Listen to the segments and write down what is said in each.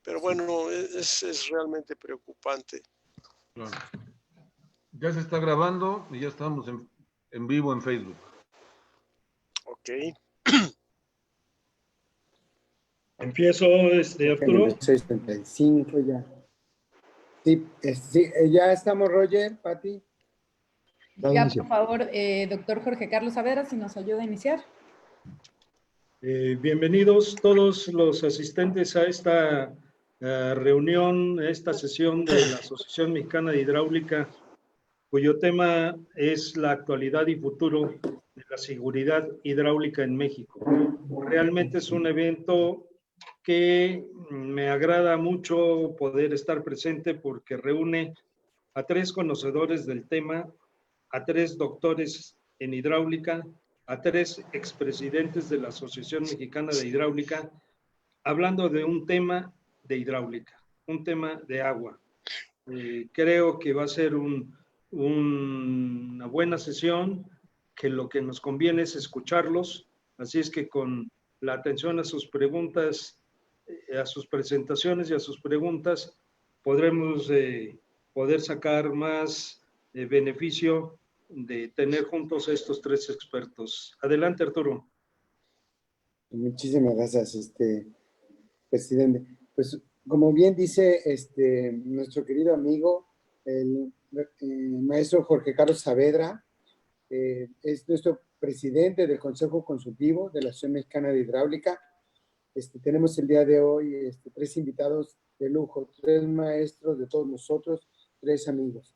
Pero bueno, es realmente preocupante. Claro. Ya se está grabando y ya estamos en vivo en Facebook. Ok. Empiezo, Arturo. 6:35 ya. Sí, ya estamos, Roger, Pati. Ya, por favor, doctor Jorge Carlos Saavedra, si nos ayuda a iniciar. Bienvenidos todos los asistentes a esta reunión, a esta sesión de la Asociación Mexicana de Hidráulica, cuyo tema es la actualidad y futuro de la seguridad hidráulica en México. Realmente es un evento que me agrada mucho poder estar presente porque reúne a 3 conocedores del tema, a 3 doctores en hidráulica, a 3 expresidentes de la Asociación Mexicana de Hidráulica, hablando de un tema de hidráulica, un tema de agua. Creo que va a ser una buena sesión, que lo que nos conviene es escucharlos, así es que con la atención a sus preguntas, a sus presentaciones y a sus preguntas, podremos poder sacar más beneficio de tener juntos a estos 3 expertos. Adelante, Arturo. Muchísimas gracias, presidente. Pues, como bien dice nuestro querido amigo, el maestro Jorge Carlos Saavedra, es nuestro presidente del Consejo Consultivo de la Asociación Mexicana de Hidráulica. Tenemos el día de hoy 3 invitados de lujo, 3 maestros de todos nosotros, 3 amigos.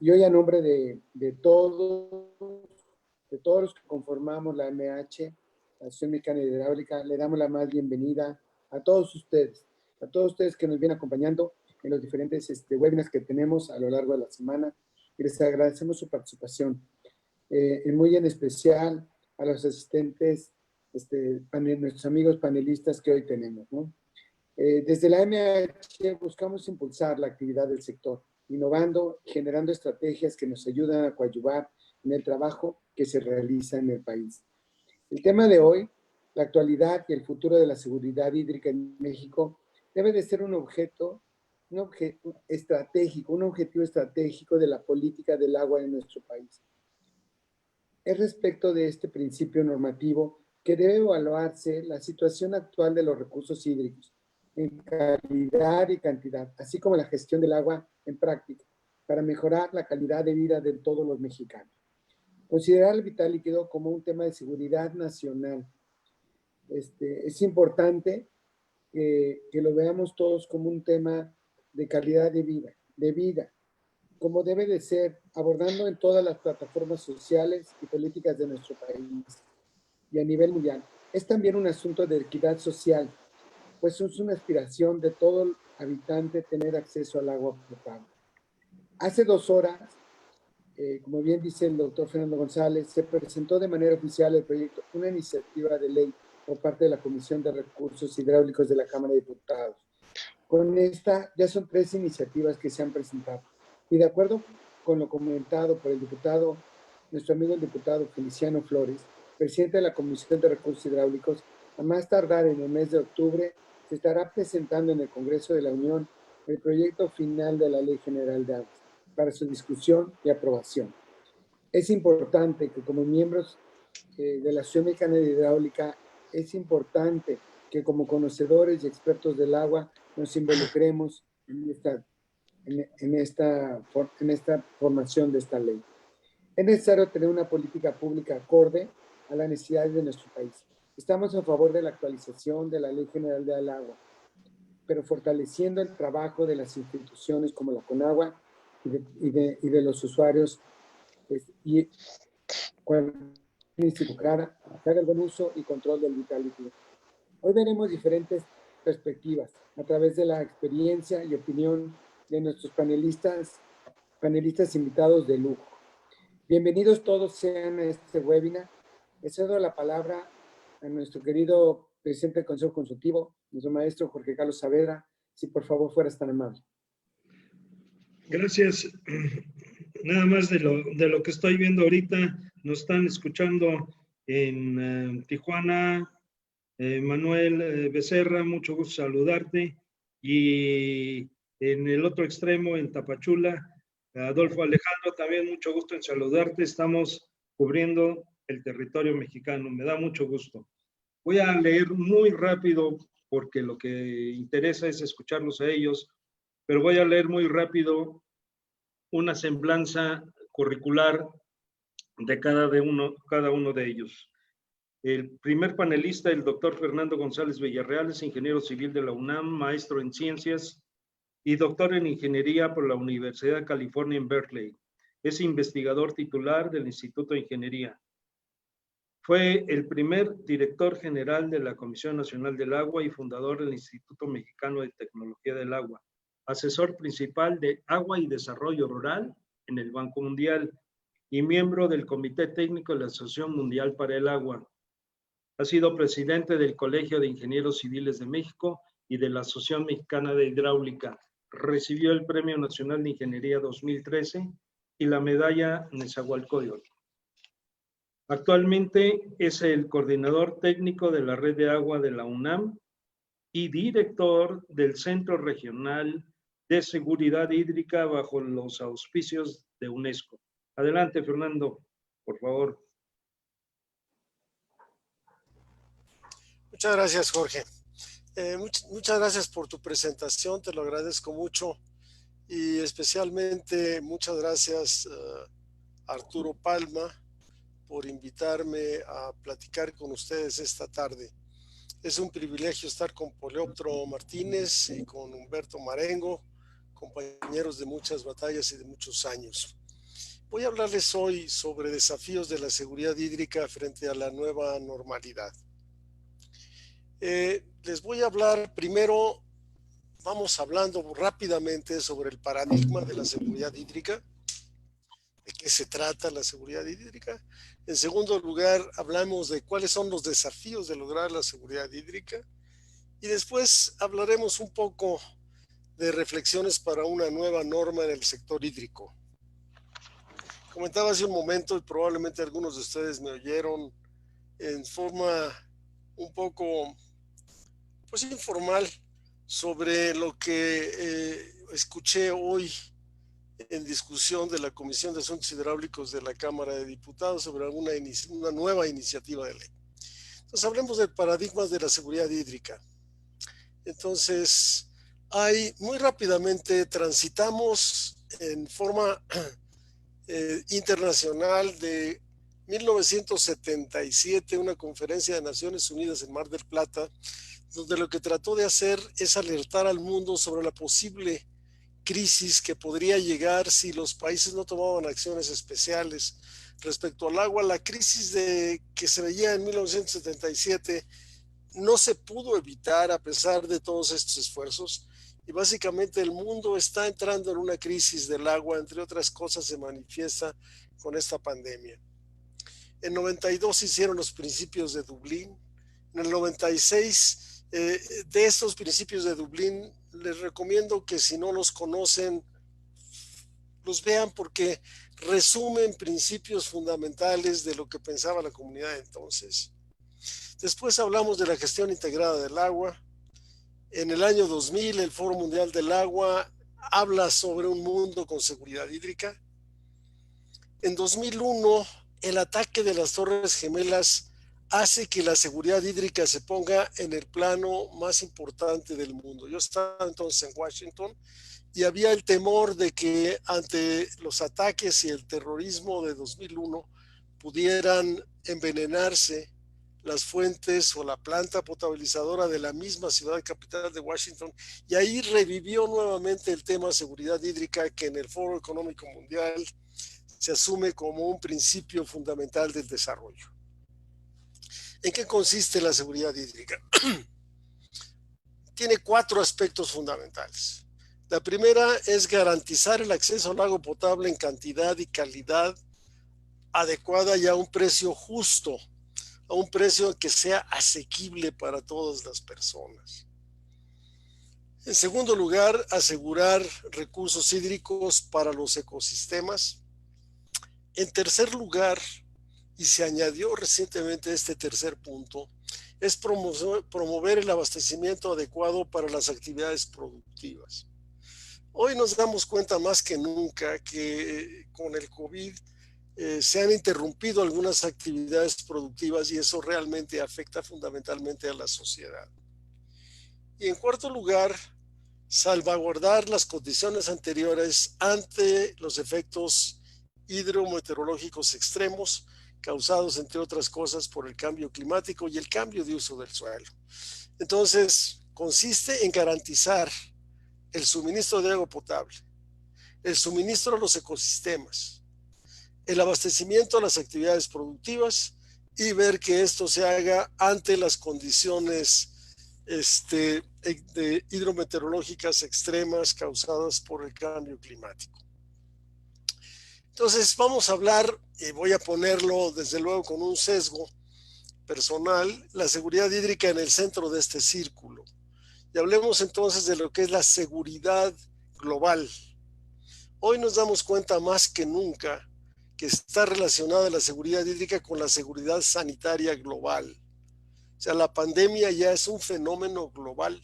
Y hoy, a nombre de todos los que conformamos la MH, la Asociación Mexicana de Hidráulica, le damos la más bienvenida a todos ustedes que nos vienen acompañando en los diferentes webinars que tenemos a lo largo de la semana, y les agradecemos su participación. Muy en especial a los asistentes, nuestros amigos panelistas que hoy tenemos, ¿no? Desde la MH buscamos impulsar la actividad del sector, innovando y generando estrategias que nos ayudan a coadyuvar en el trabajo que se realiza en el país. El tema de hoy, la actualidad y el futuro de la seguridad hídrica en México, debe de ser un objetivo estratégico de la política del agua en nuestro país. Es respecto de este principio normativo que debe evaluarse la situación actual de los recursos hídricos en calidad y cantidad, así como la gestión del agua en práctica, para mejorar la calidad de vida de todos los mexicanos. Considerar el vital líquido como un tema de seguridad nacional. Es importante que lo veamos todos como un tema de calidad de vida, como debe de ser, abordando en todas las plataformas sociales y políticas de nuestro país y a nivel mundial. Es también un asunto de equidad social, pues es una aspiración de todo habitante tener acceso al agua potable. Hace 2 horas, como bien dice el doctor Fernando González, se presentó de manera oficial el proyecto, una iniciativa de ley por parte de la Comisión de Recursos Hidráulicos de la Cámara de Diputados. Con esta ya son 3 iniciativas que se han presentado. Y de acuerdo con lo comentado por el diputado, nuestro amigo el diputado Feliciano Flores, presidente de la Comisión de Recursos Hidráulicos, a más tardar en el mes de octubre, se estará presentando en el Congreso de la Unión el proyecto final de la Ley General de Aguas para su discusión y aprobación. Es importante que como miembros de la Asociación Mexicana de Hidráulica, es importante que como conocedores y expertos del agua nos involucremos en esta formación de esta ley. Es necesario tener una política pública acorde a las necesidades de nuestro país. Estamos a favor de la actualización de la Ley General del Agua, pero fortaleciendo el trabajo de las instituciones como la CONAGUA y de los usuarios, y cualquier institución que haga el buen uso y control del vital líquido. Hoy veremos diferentes perspectivas a través de la experiencia y opinión de nuestros panelistas invitados de lujo. Bienvenidos todos sean a este webinar. Le cedo la palabra a nuestro querido presidente del Consejo Consultivo, nuestro maestro Jorge Carlos Saavedra, si por favor fueras tan amable. Gracias. Nada más de lo que estoy viendo ahorita, nos están escuchando en Tijuana, Manuel Becerra, mucho gusto saludarte. Y en el otro extremo, en Tapachula, Adolfo Alejandro, también mucho gusto en saludarte. Estamos cubriendo el territorio mexicano, me da mucho gusto. Voy a leer muy rápido porque lo que interesa es escucharlos a ellos, pero voy a leer muy rápido una semblanza curricular de cada uno de ellos. El primer panelista, el doctor Fernando González Villarreal, es ingeniero civil de la UNAM, maestro en ciencias y doctor en ingeniería por la Universidad de California en Berkeley. Es investigador titular del Instituto de Ingeniería. Fue el primer director general de la Comisión Nacional del Agua y fundador del Instituto Mexicano de Tecnología del Agua. Asesor principal de Agua y Desarrollo Rural en el Banco Mundial y miembro del Comité Técnico de la Asociación Mundial para el Agua. Ha sido presidente del Colegio de Ingenieros Civiles de México y de la Asociación Mexicana de Hidráulica. Recibió el Premio Nacional de Ingeniería 2013 y la medalla Nezahualcóyotl. Actualmente es el coordinador técnico de la Red de Agua de la UNAM y director del Centro Regional de Seguridad Hídrica bajo los auspicios de UNESCO. Adelante, Fernando, por favor. Muchas gracias, Jorge. Muchas gracias por tu presentación, te lo agradezco mucho y especialmente muchas gracias Arturo Palma por invitarme a platicar con ustedes esta tarde. Es un privilegio estar con Polioptro Martínez y con Humberto Marengo, compañeros de muchas batallas y de muchos años. Voy a hablarles hoy sobre desafíos de la seguridad hídrica frente a la nueva normalidad. Les voy a hablar primero, vamos hablando rápidamente sobre el paradigma de la seguridad hídrica, de qué se trata la seguridad hídrica. En segundo lugar, hablamos de cuáles son los desafíos de lograr la seguridad hídrica. Y después hablaremos un poco de reflexiones para una nueva norma en el sector hídrico. Comentaba hace un momento, y probablemente algunos de ustedes me oyeron en forma un poco pues informal sobre lo que escuché hoy en discusión de la Comisión de Asuntos Hidráulicos de la Cámara de Diputados sobre una nueva iniciativa de ley. Entonces hablemos del paradigma de la seguridad hídrica. Entonces, muy rápidamente transitamos en forma internacional de 1977, una conferencia de Naciones Unidas en Mar del Plata, donde lo que trató de hacer es alertar al mundo sobre la posible crisis que podría llegar si los países no tomaban acciones especiales respecto al agua. La crisis que se veía en 1977 no se pudo evitar a pesar de todos estos esfuerzos y básicamente el mundo está entrando en una crisis del agua, entre otras cosas se manifiesta con esta pandemia. En 92 se hicieron los principios de Dublín. En el 96 de estos principios de Dublín les recomiendo que si no los conocen los vean porque resumen principios fundamentales de lo que pensaba la comunidad entonces. Después hablamos de la gestión integrada del agua. En el año 2000 el Foro Mundial del Agua habla sobre un mundo con seguridad hídrica. En 2001 el ataque de las Torres Gemelas hace que la seguridad hídrica se ponga en el plano más importante del mundo. Yo estaba entonces en Washington y había el temor de que ante los ataques y el terrorismo de 2001 pudieran envenenarse las fuentes o la planta potabilizadora de la misma ciudad capital de Washington, y ahí revivió nuevamente el tema de seguridad hídrica que en el Foro Económico Mundial se asume como un principio fundamental del desarrollo. ¿En qué consiste la seguridad hídrica? Tiene 4 aspectos fundamentales. La primera es garantizar el acceso al agua potable en cantidad y calidad adecuada y a un precio justo, a un precio que sea asequible para todas las personas. En segundo lugar, asegurar recursos hídricos para los ecosistemas. En tercer lugar, y se añadió recientemente este tercer punto, es promover el abastecimiento adecuado para las actividades productivas. Hoy nos damos cuenta más que nunca que con el COVID se han interrumpido algunas actividades productivas y eso realmente afecta fundamentalmente a la sociedad. Y en cuarto lugar, salvaguardar las condiciones anteriores ante los efectos hidrometeorológicos extremos causados, entre otras cosas, por el cambio climático y el cambio de uso del suelo. Entonces, consiste en garantizar el suministro de agua potable, el suministro a los ecosistemas, el abastecimiento a las actividades productivas y ver que esto se haga ante las condiciones hidrometeorológicas extremas causadas por el cambio climático. Entonces vamos a hablar, y voy a ponerlo desde luego con un sesgo personal, la seguridad hídrica en el centro de este círculo. Y hablemos entonces de lo que es la seguridad global. Hoy nos damos cuenta más que nunca que está relacionada la seguridad hídrica con la seguridad sanitaria global. O sea, la pandemia ya es un fenómeno global.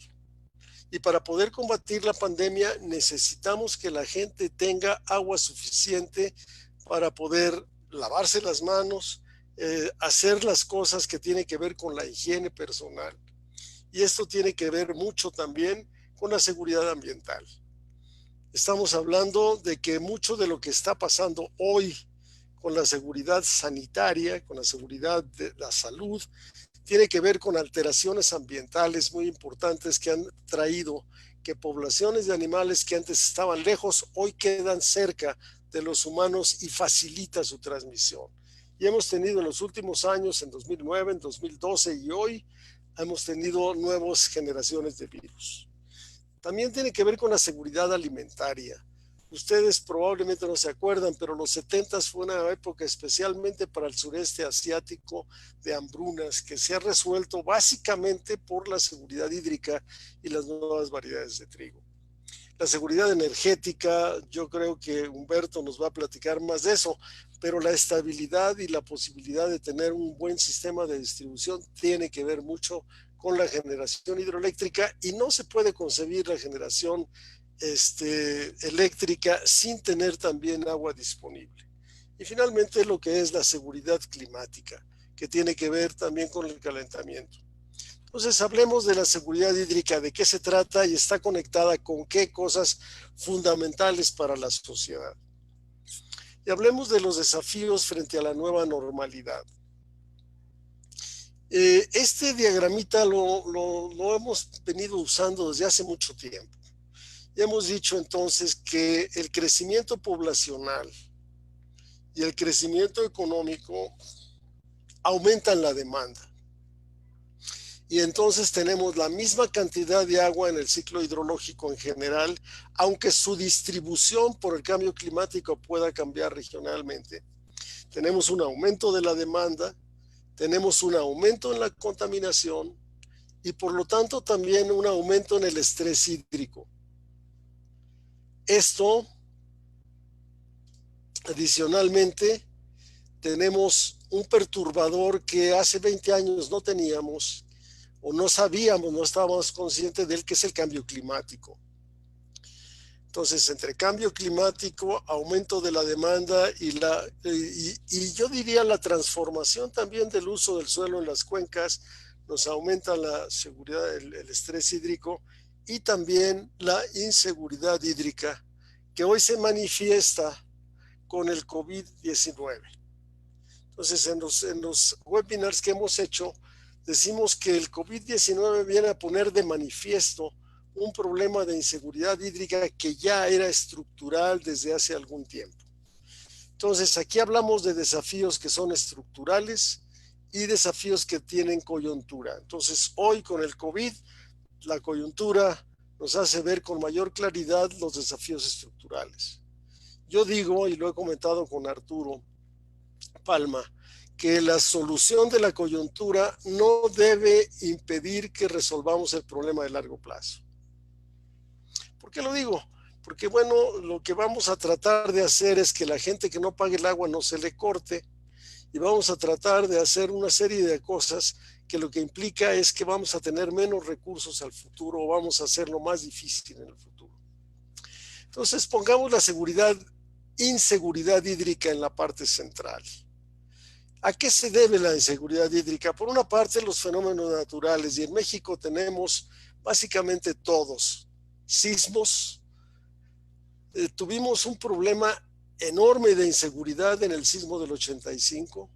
Y para poder combatir la pandemia necesitamos que la gente tenga agua suficiente para poder lavarse las manos, hacer las cosas que tienen que ver con la higiene personal. Y esto tiene que ver mucho también con la seguridad ambiental. Estamos hablando de que mucho de lo que está pasando hoy con la seguridad sanitaria, con la seguridad de la salud, tiene que ver con alteraciones ambientales muy importantes que han traído que poblaciones de animales que antes estaban lejos, hoy quedan cerca de los humanos y facilita su transmisión. Y hemos tenido en los últimos años, en 2009, en 2012 y hoy, hemos tenido nuevas generaciones de virus. También tiene que ver con la seguridad alimentaria. Ustedes probablemente no se acuerdan, pero los 70s fue una época especialmente para el sureste asiático de hambrunas que se ha resuelto básicamente por la seguridad hídrica y las nuevas variedades de trigo. La seguridad energética, yo creo que Humberto nos va a platicar más de eso, pero la estabilidad y la posibilidad de tener un buen sistema de distribución tiene que ver mucho con la generación hidroeléctrica y no se puede concebir la generación eléctrica sin tener también agua disponible. Y finalmente lo que es la seguridad climática, que tiene que ver también con el calentamiento. Entonces hablemos de la seguridad hídrica, de qué se trata y está conectada con qué cosas fundamentales para la sociedad. Y hablemos de los desafíos frente a la nueva normalidad. Este diagramita lo hemos venido usando desde hace mucho tiempo. Ya hemos dicho entonces que el crecimiento poblacional y el crecimiento económico aumentan la demanda. Y entonces tenemos la misma cantidad de agua en el ciclo hidrológico en general, aunque su distribución por el cambio climático pueda cambiar regionalmente. Tenemos un aumento de la demanda, tenemos un aumento en la contaminación y por lo tanto también un aumento en el estrés hídrico. Esto, adicionalmente, tenemos un perturbador que hace 20 años no teníamos o no sabíamos, no estábamos conscientes de él, que es el cambio climático. Entonces, entre cambio climático, aumento de la demanda y yo diría la transformación también del uso del suelo en las cuencas, nos aumenta la seguridad, el estrés hídrico y también la inseguridad hídrica que hoy se manifiesta con el COVID-19. Entonces, en los webinars que hemos hecho, decimos que el COVID-19 viene a poner de manifiesto un problema de inseguridad hídrica que ya era estructural desde hace algún tiempo. Entonces, aquí hablamos de desafíos que son estructurales y desafíos que tienen coyuntura. Entonces, hoy con el COVID, la coyuntura nos hace ver con mayor claridad los desafíos estructurales. Yo digo, y lo he comentado con Arturo Palma, que la solución de la coyuntura no debe impedir que resolvamos el problema de largo plazo. ¿Por qué lo digo? Porque, bueno, lo que vamos a tratar de hacer es que la gente que no pague el agua no se le corte y vamos a tratar de hacer una serie de cosas que lo que implica es que vamos a tener menos recursos al futuro o vamos a hacerlo más difícil en el futuro. Entonces, pongamos la inseguridad hídrica en la parte central. ¿A qué se debe la inseguridad hídrica? Por una parte, los fenómenos naturales, y en México tenemos básicamente todos. Sismos, tuvimos un problema enorme de inseguridad en el sismo del 85.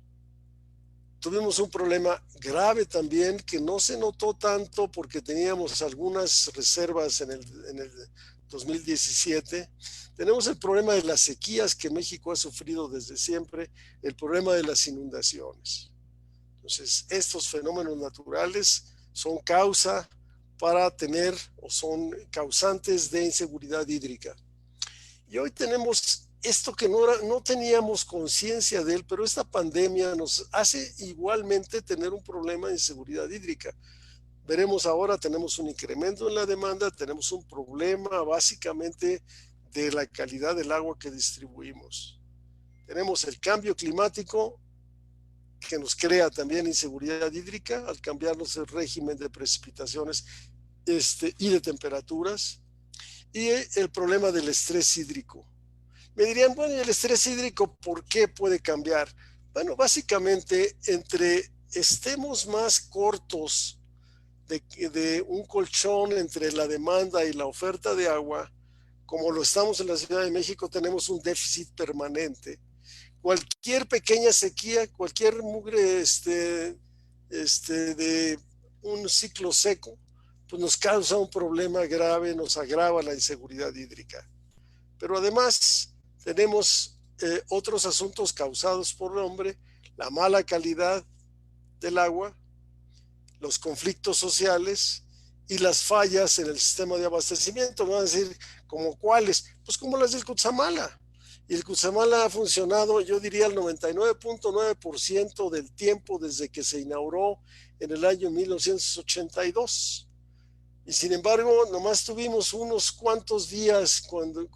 Tuvimos un problema grave también que no se notó tanto porque teníamos algunas reservas en el 2017. Tenemos el problema de las sequías que México ha sufrido desde siempre, el problema de las inundaciones. Entonces, estos fenómenos naturales son causa para tener o son causantes de inseguridad hídrica. Y hoy tenemos esto que no teníamos conciencia de él, pero esta pandemia nos hace igualmente tener un problema de inseguridad hídrica. Veremos ahora, tenemos un incremento en la demanda, tenemos un problema básicamente de la calidad del agua que distribuimos. Tenemos el cambio climático que nos crea también inseguridad hídrica al cambiarnos el régimen de precipitaciones y de temperaturas, y el problema del estrés hídrico. Me dirían, bueno, ¿y el estrés hídrico por qué puede cambiar? Bueno, básicamente entre estemos más cortos de un colchón entre la demanda y la oferta de agua, como lo estamos en la Ciudad de México, tenemos un déficit permanente. Cualquier pequeña sequía, cualquier mugre de un ciclo seco, pues nos causa un problema grave, nos agrava la inseguridad hídrica. Pero además tenemos otros asuntos causados por el hombre, la mala calidad del agua, los conflictos sociales y las fallas en el sistema de abastecimiento. Me van a decir, ¿como cuáles? Pues como las del Cutzamala. Y el Cutzamala ha funcionado, yo diría, el 99.9% del tiempo desde que se inauguró en el año 1982. Y sin embargo, nomás tuvimos unos cuantos días cuando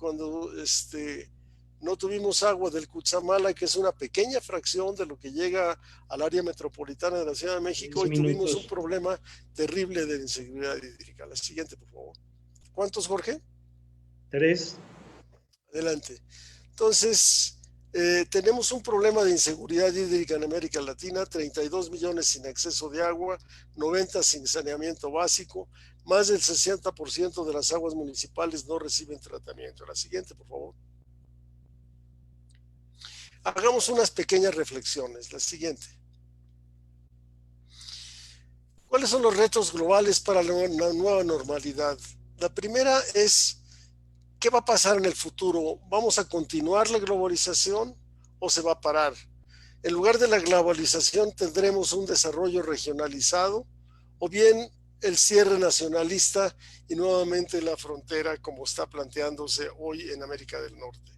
no tuvimos agua del Cutzamala, que es una pequeña fracción de lo que llega al área metropolitana de la Ciudad de México, y tuvimos un problema terrible de inseguridad hídrica. La siguiente, por favor. ¿Cuántos, Jorge? 3. Adelante. Entonces, tenemos un problema de inseguridad hídrica en América Latina, 32 millones sin acceso de agua, 90 sin saneamiento básico, más del 60% de las aguas municipales no reciben tratamiento. La siguiente, por favor. Hagamos unas pequeñas reflexiones. La siguiente. ¿Cuáles son los retos globales para la nueva normalidad? La primera es, ¿qué va a pasar en el futuro? ¿Vamos a continuar la globalización o se va a parar? En lugar de la globalización, ¿tendremos un desarrollo regionalizado o bien el cierre nacionalista y nuevamente la frontera como está planteándose hoy en América del Norte?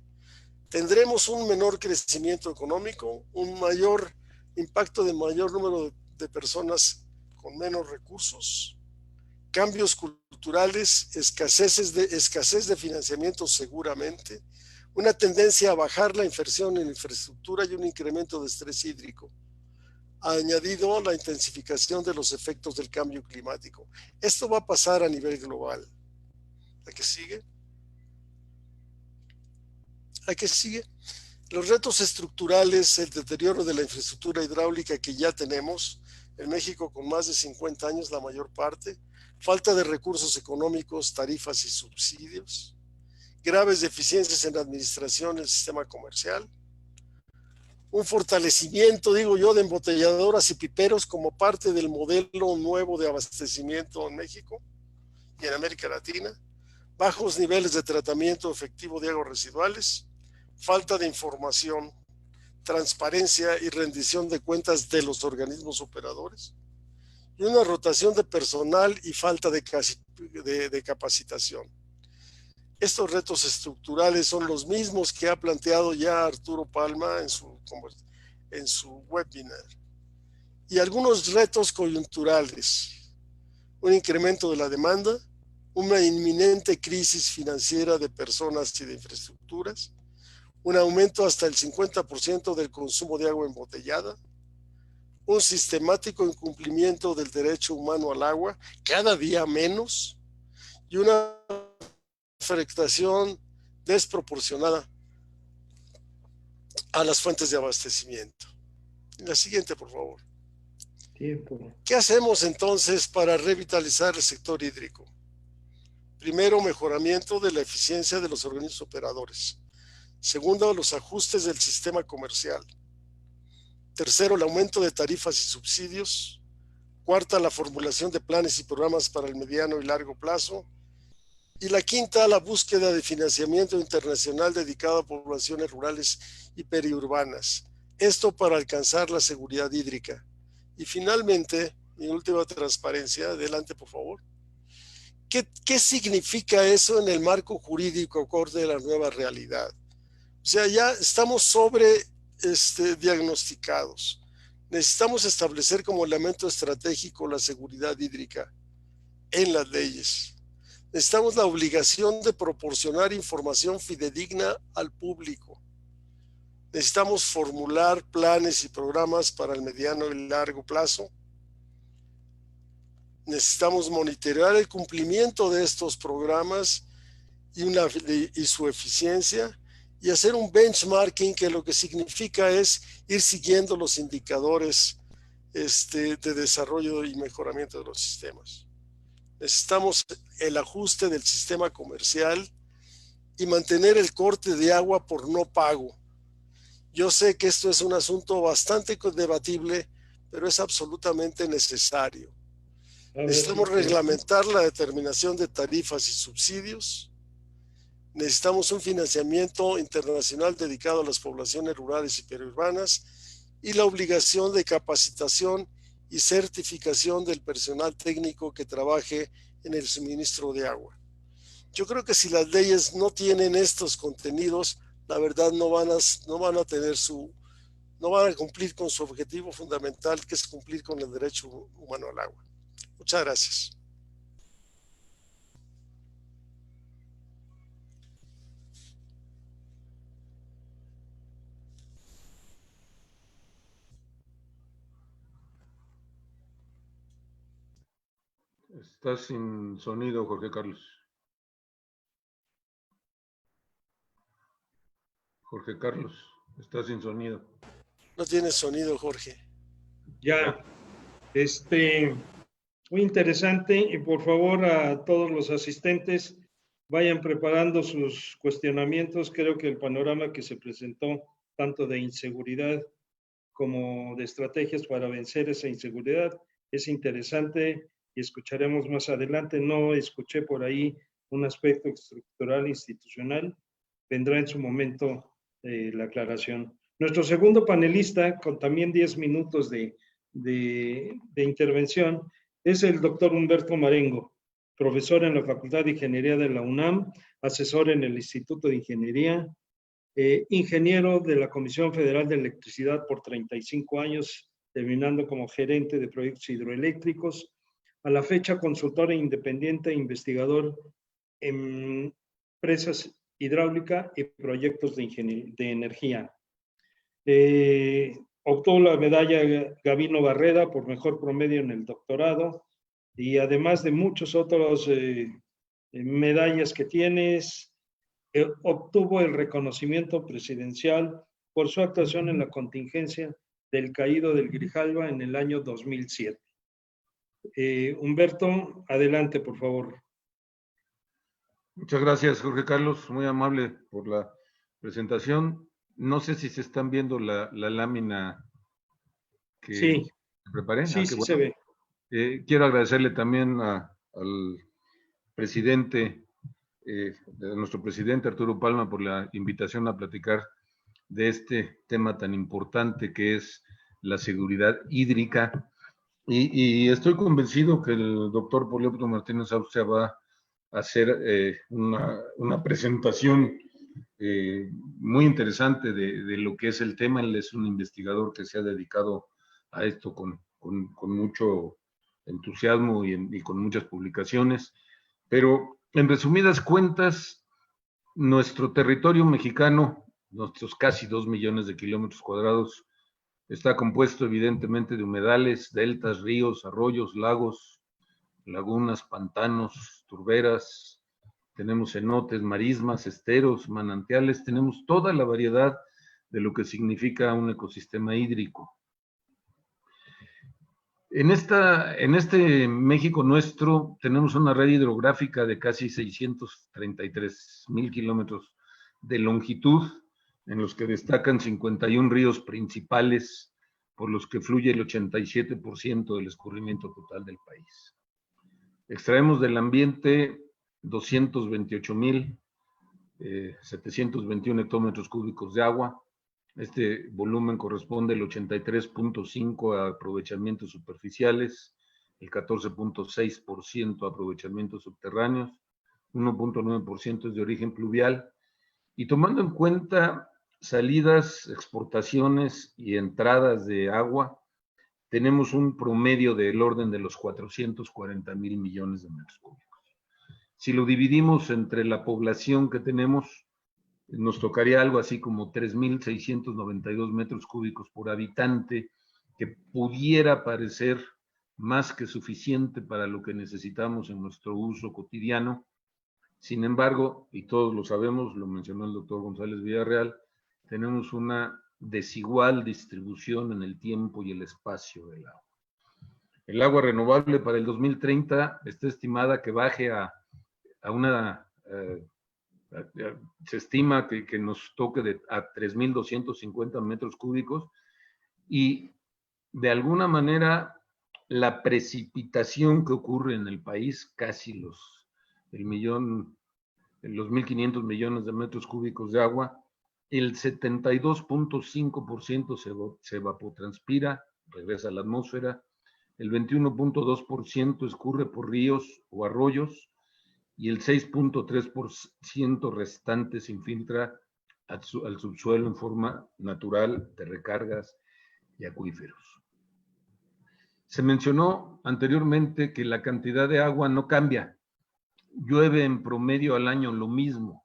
¿Tendremos un menor crecimiento económico, un mayor impacto de mayor número de personas con menos recursos, cambios culturales, escasez de financiamiento seguramente, una tendencia a bajar la inversión en infraestructura y un incremento de estrés hídrico, añadido a la intensificación de los efectos del cambio climático? Esto va a pasar a nivel global. ¿La que sigue? ¿A qué sigue? Los retos estructurales, el deterioro de la infraestructura hidráulica que ya tenemos en México con más de 50 años, la mayor parte, falta de recursos económicos, tarifas y subsidios, graves deficiencias en la administración del sistema comercial, un fortalecimiento, digo yo, de embotelladoras y piperos como parte del modelo nuevo de abastecimiento en México y en América Latina, bajos niveles de tratamiento efectivo de aguas residuales, falta de información, transparencia y rendición de cuentas de los organismos operadores, y una rotación de personal y falta de capacitación. Estos retos estructurales son los mismos que ha planteado ya Arturo Palma en su webinar. Y algunos retos coyunturales: un incremento de la demanda, una inminente crisis financiera de personas y de infraestructuras, un aumento hasta el 50% del consumo de agua embotellada, un sistemático incumplimiento del derecho humano al agua, cada día menos, y una afectación desproporcionada a las fuentes de abastecimiento. La siguiente, por favor. Tiempo. ¿Qué hacemos entonces para revitalizar el sector hídrico? Primero, mejoramiento de la eficiencia de los organismos operadores. Segundo, los ajustes del sistema comercial. Tercero, el aumento de tarifas y subsidios. Cuarta, la formulación de planes y programas para el mediano y largo plazo. Y la quinta, la búsqueda de financiamiento internacional dedicado a poblaciones rurales y periurbanas. Esto para alcanzar la seguridad hídrica. Y finalmente, mi última transparencia, adelante por favor. ¿Qué significa eso en el marco jurídico acorde a la nueva realidad? O sea, ya estamos diagnosticados. Necesitamos establecer como elemento estratégico la seguridad hídrica en las leyes. Necesitamos la obligación de proporcionar información fidedigna al público. Necesitamos formular planes y programas para el mediano y largo plazo. Necesitamos monitorear el cumplimiento de estos programas y su eficiencia, y hacer un benchmarking, que lo que significa es ir siguiendo los indicadores de desarrollo y mejoramiento de los sistemas. Necesitamos el ajuste del sistema comercial y mantener el corte de agua por no pago. Yo sé que esto es un asunto bastante debatible, pero es absolutamente necesario. Necesitamos reglamentar la determinación de tarifas y subsidios. Necesitamos un financiamiento internacional dedicado a las poblaciones rurales y periurbanas y la obligación de capacitación y certificación del personal técnico que trabaje en el suministro de agua. Yo creo que si las leyes no tienen estos contenidos, la verdad no van a cumplir con su objetivo fundamental, que es cumplir con el derecho humano al agua. Muchas gracias. Estás sin sonido, Jorge Carlos. Jorge Carlos, estás sin sonido. No tienes sonido, Jorge. Ya, muy interesante, y por favor a todos los asistentes vayan preparando sus cuestionamientos. Creo que el panorama que se presentó, tanto de inseguridad como de estrategias para vencer esa inseguridad, es interesante y escucharemos más adelante. No escuché por ahí un aspecto estructural institucional. Vendrá en su momento la aclaración. Nuestro segundo panelista, con también 10 minutos de intervención, es el doctor Humberto Marengo, profesor en la Facultad de Ingeniería de la UNAM, asesor en el Instituto de Ingeniería, ingeniero de la Comisión Federal de Electricidad por 35 años, terminando como gerente de proyectos hidroeléctricos, a la fecha consultor independiente e investigador en empresas hidráulica y proyectos de energía. Obtuvo la medalla Gavino Barreda por mejor promedio en el doctorado, y además de muchos otros medallas que tienes, obtuvo el reconocimiento presidencial por su actuación en la contingencia del caído del Grijalva en el año 2007. Humberto, adelante, por favor. Muchas gracias, Jorge Carlos, muy amable por la presentación. No sé si se están viendo la lámina que sí, preparé. Sí, sí bueno. se ve. Quiero agradecerle también al presidente, a nuestro presidente Arturo Palma, por la invitación a platicar de este tema tan importante que es la seguridad hídrica. Y estoy convencido que el doctor Polióptero Martínez Austria va a hacer una presentación muy interesante de lo que es el tema. Él es un investigador que se ha dedicado a esto con mucho entusiasmo y con muchas publicaciones. Pero en resumidas cuentas, nuestro territorio mexicano nuestros casi 2 millones de kilómetros cuadrados, está compuesto evidentemente de humedales, deltas, ríos, arroyos, lagos, lagunas, pantanos, turberas, tenemos cenotes, marismas, esteros, manantiales, tenemos toda la variedad de lo que significa un ecosistema hídrico. En este México nuestro tenemos una red hidrográfica de casi 633,000 kilómetros de longitud, en los que destacan 51 ríos principales por los que fluye el 87% del escurrimiento total del país. Extraemos del ambiente 228,721 hectómetros cúbicos de agua. Este volumen corresponde al 83.5% a aprovechamientos superficiales, el 14.6% a aprovechamientos subterráneos, 1.9% es de origen pluvial, y tomando en cuenta salidas, exportaciones y entradas de agua, tenemos un promedio del orden de los 440,000 millones de metros cúbicos. Si lo dividimos entre la población que tenemos, nos tocaría algo así como 3,692 metros cúbicos por habitante, que pudiera parecer más que suficiente para lo que necesitamos en nuestro uso cotidiano. Sin embargo, y todos lo sabemos, lo mencionó el doctor González Villarreal, tenemos una desigual distribución en el tiempo y el espacio del agua. El agua renovable para el 2030 está estimada que baje a una... se estima que nos toque a 3,250 metros cúbicos, y de alguna manera la precipitación que ocurre en el país, casi los 1,500 millones de metros cúbicos de agua, el 72.5% se evapotranspira, regresa a la atmósfera, el 21.2% escurre por ríos o arroyos, y el 6.3% restante se infiltra al subsuelo en forma natural de recargas y acuíferos. Se mencionó anteriormente que la cantidad de agua no cambia. Llueve en promedio al año lo mismo,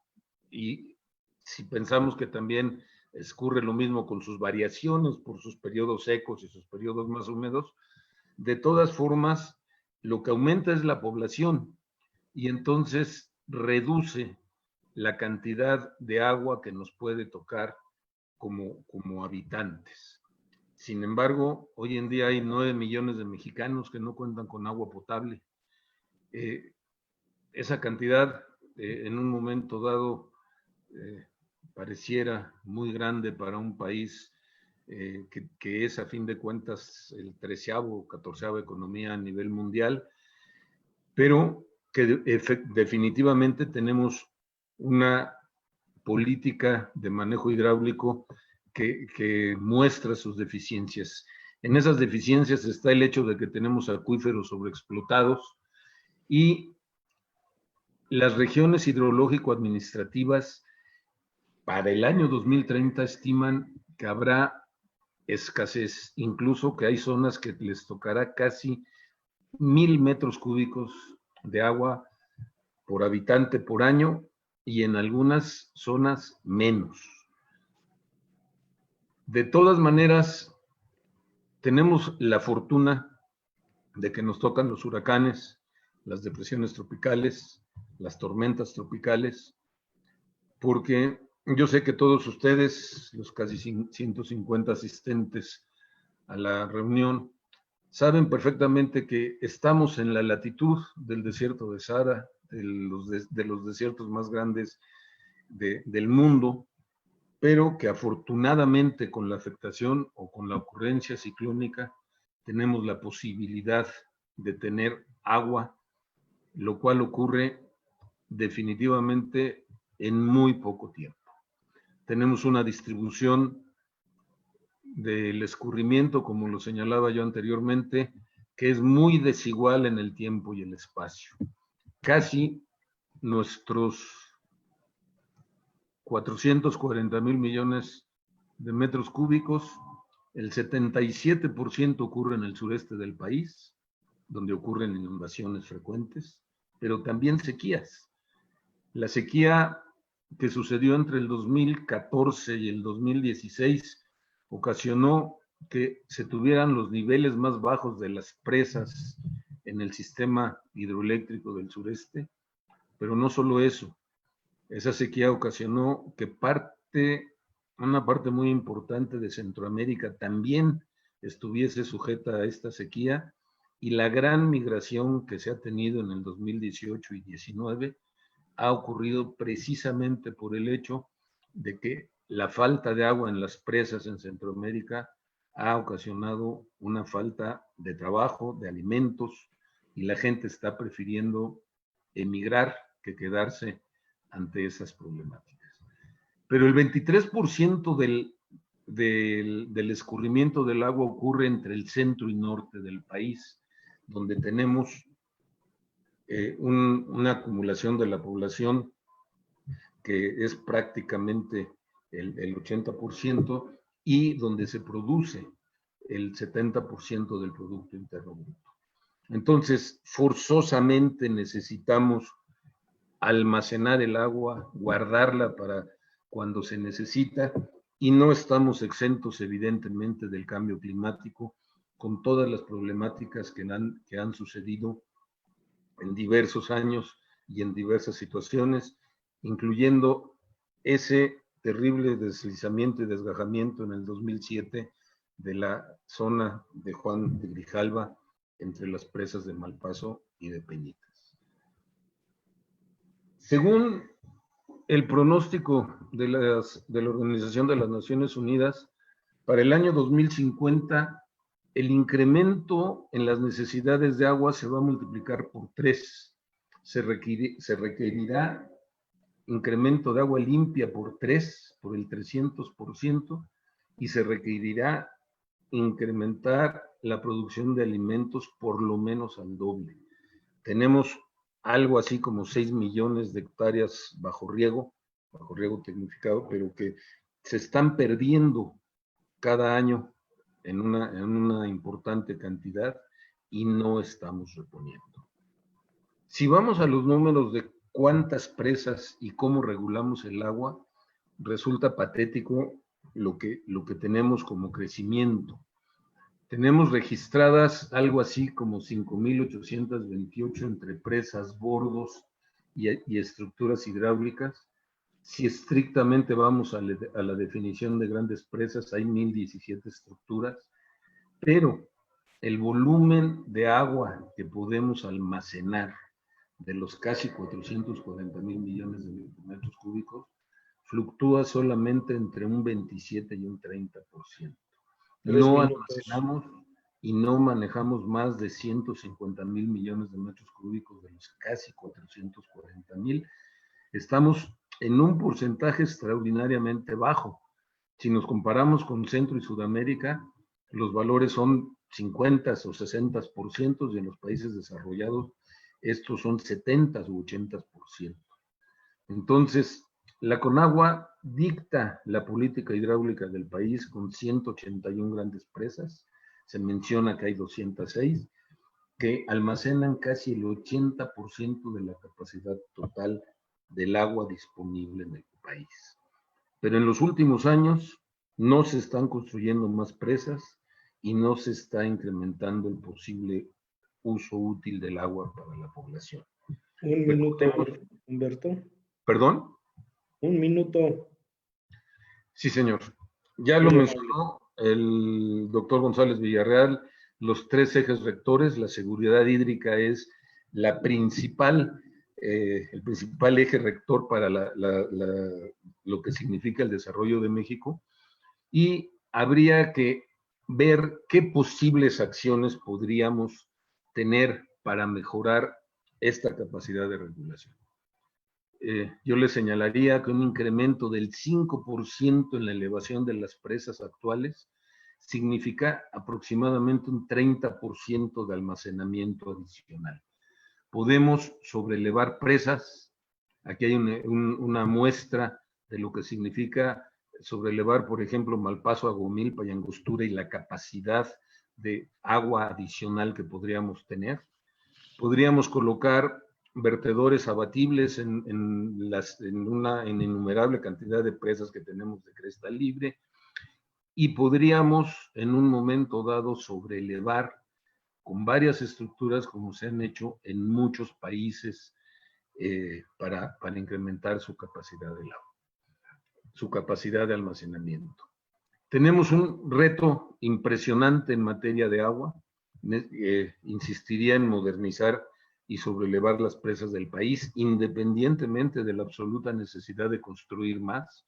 y si pensamos que también escurre lo mismo con sus variaciones por sus periodos secos y sus periodos más húmedos, de todas formas, lo que aumenta es la población, y entonces reduce la cantidad de agua que nos puede tocar como habitantes. Sin embargo, hoy en día hay 9 millones de mexicanos que no cuentan con agua potable. Esa cantidad, en un momento dado, pareciera muy grande para un país que es, a fin de cuentas, el 13º o 14ª economía a nivel mundial, pero que definitivamente tenemos una política de manejo hidráulico que muestra sus deficiencias. En esas deficiencias está el hecho de que tenemos acuíferos sobreexplotados, y las regiones hidrológico-administrativas para el año 2030 estiman que habrá escasez, incluso que hay zonas que les tocará casi 1,000 metros cúbicos de agua por habitante por año, y en algunas zonas menos. De todas maneras, tenemos la fortuna de que nos tocan los huracanes, las depresiones tropicales, las tormentas tropicales, porque yo sé que todos ustedes, los casi 150 asistentes a la reunión, saben perfectamente que estamos en la latitud del desierto de Sahara, de los desiertos más grandes del mundo, pero que afortunadamente con la afectación o con la ocurrencia ciclónica tenemos la posibilidad de tener agua, lo cual ocurre definitivamente en muy poco tiempo. Tenemos una distribución del escurrimiento, como lo señalaba yo anteriormente, que es muy desigual en el tiempo y el espacio. Casi nuestros 440,000 millones de metros cúbicos, el 77% ocurre en el sureste del país, donde ocurren inundaciones frecuentes, pero también sequías. La sequía que sucedió entre el 2014 y el 2016 ocasionó que se tuvieran los niveles más bajos de las presas en el sistema hidroeléctrico del sureste, pero no solo eso, esa sequía ocasionó que una parte muy importante de Centroamérica también estuviese sujeta a esta sequía, y la gran migración que se ha tenido en el 2018 y 19 ha ocurrido precisamente por el hecho de que la falta de agua en las presas en Centroamérica ha ocasionado una falta de trabajo, de alimentos, y la gente está prefiriendo emigrar que quedarse ante esas problemáticas. Pero el 23% del escurrimiento del agua ocurre entre el centro y norte del país, donde tenemos una acumulación de la población que es prácticamente el 80%, y donde se produce el 70% del Producto Interno Bruto. Entonces, forzosamente necesitamos almacenar el agua, guardarla para cuando se necesita, y no estamos exentos evidentemente del cambio climático, con todas las problemáticas que han sucedido en diversos años y en diversas situaciones, incluyendo ese terrible deslizamiento y desgajamiento en el 2007 de la zona de Juan de Grijalva, entre las presas de Malpaso y de Peñitas. Según el pronóstico de la Organización de las Naciones Unidas, para el año 2050, el incremento en las necesidades de agua se va a multiplicar por 3. Se requerirá incremento de agua limpia por 3, por el 300%, y se requerirá incrementar la producción de alimentos por lo menos al doble. Tenemos algo así como 6 millones de hectáreas bajo riego tecnificado, pero que se están perdiendo cada año en una importante cantidad, y no estamos reponiendo. Si vamos a los números de cuántas presas y cómo regulamos el agua, resulta patético lo que tenemos como crecimiento. Tenemos registradas algo así como 5.828 entre presas, bordos y estructuras hidráulicas. Si estrictamente vamos a la definición de grandes presas, hay 1.017 estructuras, pero el volumen de agua que podemos almacenar de los casi 440,000 millones de metros cúbicos fluctúa solamente entre un 27 y un 30%. No almacenamos y no manejamos más de 150,000 millones de metros cúbicos de los casi 440,000. Estamos en un porcentaje extraordinariamente bajo. Si nos comparamos con Centro y Sudamérica, los valores son 50 o 60%, y en los países desarrollados estos son 70 u 80%. Entonces, la Conagua dicta la política hidráulica del país con 181 grandes presas. Se menciona que hay 206 que almacenan casi el 80% de la capacidad total del agua disponible en el país. Pero en los últimos años no se están construyendo más presas y no se está incrementando el posible uso útil del agua para la población. Un minuto, Humberto. ¿Perdón? Un minuto. Sí, señor. Ya lo mencionó el doctor González Villarreal, los 3 ejes rectores. La seguridad hídrica es el principal eje rector para lo que significa el desarrollo de México, y habría que ver qué posibles acciones podríamos tener para mejorar esta capacidad de regulación. Yo le señalaría que un incremento del 5% en la elevación de las presas actuales significa aproximadamente un 30% de almacenamiento adicional. Podemos sobrelevar presas. Aquí hay una muestra de lo que significa sobrelevar, por ejemplo, Malpaso, Agumilpa y Angostura, y la capacidad de agua adicional que podríamos tener. Podríamos colocar vertedores abatibles en innumerable cantidad de presas que tenemos de cresta libre, y podríamos en un momento dado sobrelevar con varias estructuras como se han hecho en muchos países para incrementar su capacidad del agua, su capacidad de almacenamiento. Tenemos un reto impresionante en materia de agua. Insistiría en modernizar y sobrelevar las presas del país, independientemente de la absoluta necesidad de construir más.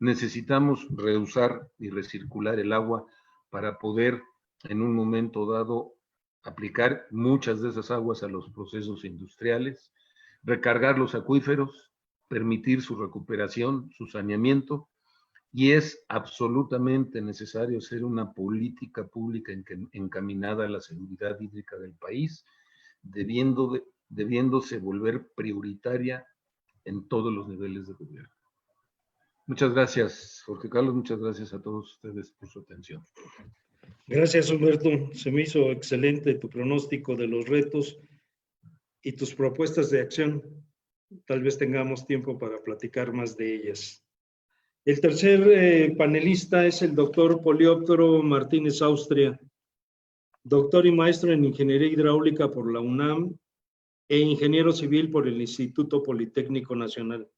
Necesitamos reusar y recircular el agua para poder, en un momento dado, aplicar muchas de esas aguas a los procesos industriales, recargar los acuíferos, permitir su recuperación, su saneamiento, y es absolutamente necesario hacer una política pública encaminada a la seguridad hídrica del país, debiéndose volver prioritaria en todos los niveles de gobierno. Muchas gracias, Jorge Carlos, muchas gracias a todos ustedes por su atención. Gracias, Humberto. Se me hizo excelente tu pronóstico de los retos y tus propuestas de acción. Tal vez tengamos tiempo para platicar más de ellas. El tercer panelista es el doctor Polióptero Martínez Austria, doctor y maestro en Ingeniería Hidráulica por la UNAM e ingeniero civil por el Instituto Politécnico Nacional.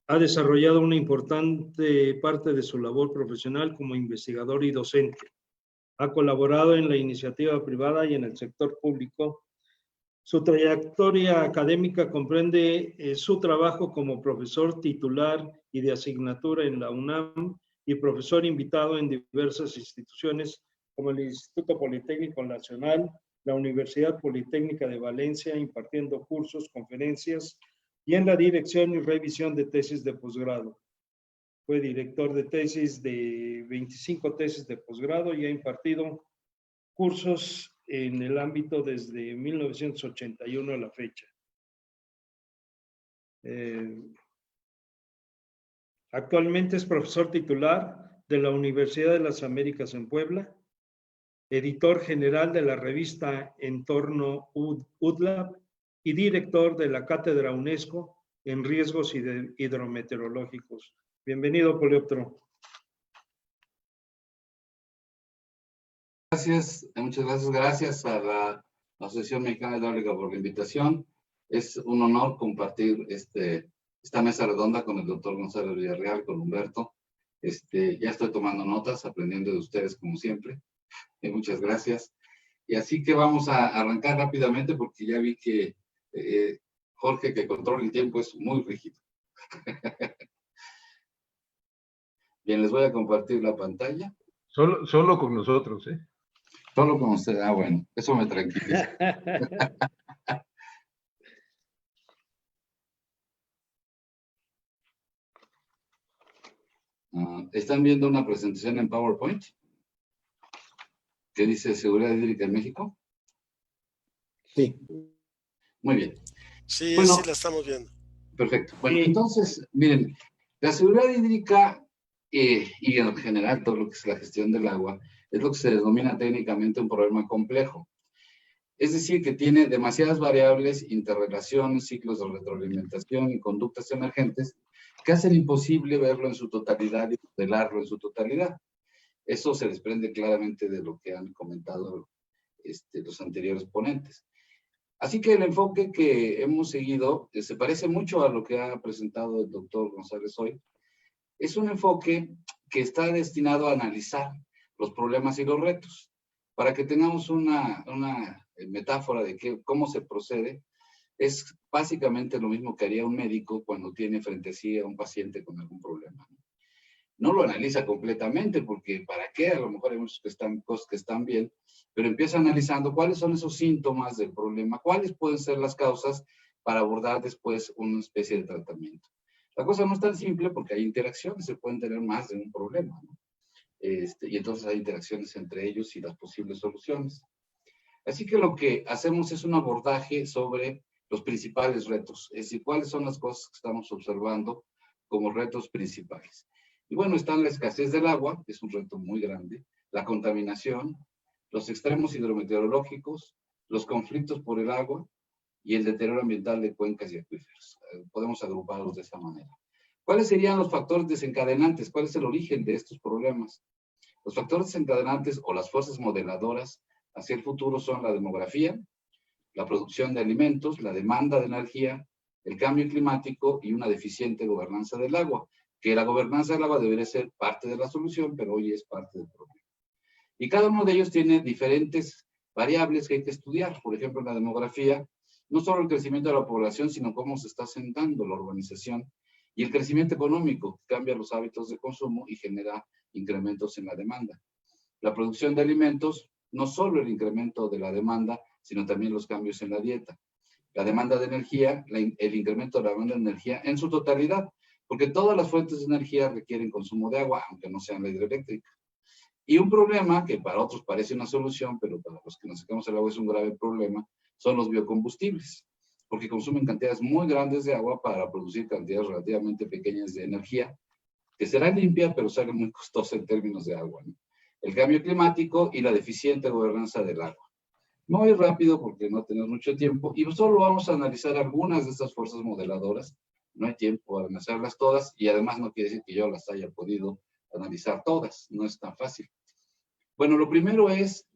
Ha desarrollado una importante parte de su labor profesional como investigador y docente. Ha colaborado en la iniciativa privada y en el sector público. Su trayectoria académica comprende su trabajo como profesor titular y de asignatura en la UNAM y profesor invitado en diversas instituciones como el Instituto Politécnico Nacional, la Universidad Politécnica de Valencia, impartiendo cursos, conferencias y en la dirección y revisión de tesis de posgrado. Fue director de tesis de 25 tesis de posgrado y ha impartido cursos en el ámbito desde 1981 a la fecha. Actualmente es profesor titular de la Universidad de las Américas en Puebla, editor general de la revista Entorno UDLAB y director de la Cátedra UNESCO en Riesgos Hidrometeorológicos. Bienvenido, Polióptero. Gracias, muchas gracias. Gracias a la Asociación Mexicana Hidráulica por la invitación. Es un honor compartir esta mesa redonda con el doctor González Villarreal, con Humberto. Ya estoy tomando notas, aprendiendo de ustedes como siempre. Muchas gracias. Y así que vamos a arrancar rápidamente porque ya vi que Jorge, que controla el tiempo, es muy rígido. Bien, les voy a compartir la pantalla. Solo con nosotros, ¿eh? Solo con usted. Ah, bueno, eso me tranquiliza. ¿Están viendo una presentación en PowerPoint? ¿Qué dice Seguridad Hídrica en México? Sí. Muy bien. Sí, bueno, sí la estamos viendo. Perfecto. Bueno, entonces, miren, la seguridad hídrica y en general todo lo que es la gestión del agua es lo que se denomina técnicamente un problema complejo. Es decir, que tiene demasiadas variables, interrelaciones, ciclos de retroalimentación y conductas emergentes que hacen imposible verlo en su totalidad y modelarlo en su totalidad. Eso se desprende claramente de lo que han comentado los anteriores ponentes. Así que el enfoque que hemos seguido se parece mucho a lo que ha presentado el doctor González hoy. Es un enfoque que está destinado a analizar los problemas y los retos. Para que tengamos una metáfora de cómo se procede, es básicamente lo mismo que haría un médico cuando tiene frente a sí a un paciente con algún problema. No lo analiza completamente, porque ¿para qué? A lo mejor hay muchas cosas que están bien, pero empieza analizando cuáles son esos síntomas del problema, cuáles pueden ser las causas para abordar después una especie de tratamiento. La cosa no es tan simple porque hay interacciones, se pueden tener más de un problema, ¿no? Y entonces hay interacciones entre ellos y las posibles soluciones. Así que lo que hacemos es un abordaje sobre los principales retos, es decir, cuáles son las cosas que estamos observando como retos principales. Y bueno, están la escasez del agua, que es un reto muy grande, la contaminación, los extremos hidrometeorológicos, los conflictos por el agua, y el deterioro ambiental de cuencas y acuíferos. Podemos agruparlos de esa manera. ¿Cuáles serían los factores desencadenantes? ¿Cuál es el origen de estos problemas? Los factores desencadenantes o las fuerzas modeladoras hacia el futuro son la demografía, la producción de alimentos, la demanda de energía, el cambio climático y una deficiente gobernanza del agua, que la gobernanza del agua debería ser parte de la solución, pero hoy es parte del problema. Y cada uno de ellos tiene diferentes variables que hay que estudiar. Por ejemplo, en la demografía, no solo el crecimiento de la población, sino cómo se está asentando la urbanización y el crecimiento económico, que cambia los hábitos de consumo y genera incrementos en la demanda. La producción de alimentos, no solo el incremento de la demanda, sino también los cambios en la dieta. La demanda de energía, el incremento de la demanda de energía en su totalidad, porque todas las fuentes de energía requieren consumo de agua, aunque no sean la hidroeléctrica. Y un problema que para otros parece una solución, pero para los que nos secamos el agua es un grave problema, son los biocombustibles, porque consumen cantidades muy grandes de agua para producir cantidades relativamente pequeñas de energía, que será limpia, pero sale muy costosa en términos de agua, ¿no? El cambio climático y la deficiente gobernanza del agua. Muy rápido porque no tenemos mucho tiempo y solo vamos a analizar algunas de estas fuerzas modeladoras. No hay tiempo para analizarlas todas y además no quiere decir que yo las haya podido analizar todas, no es tan fácil. Bueno, lo primero es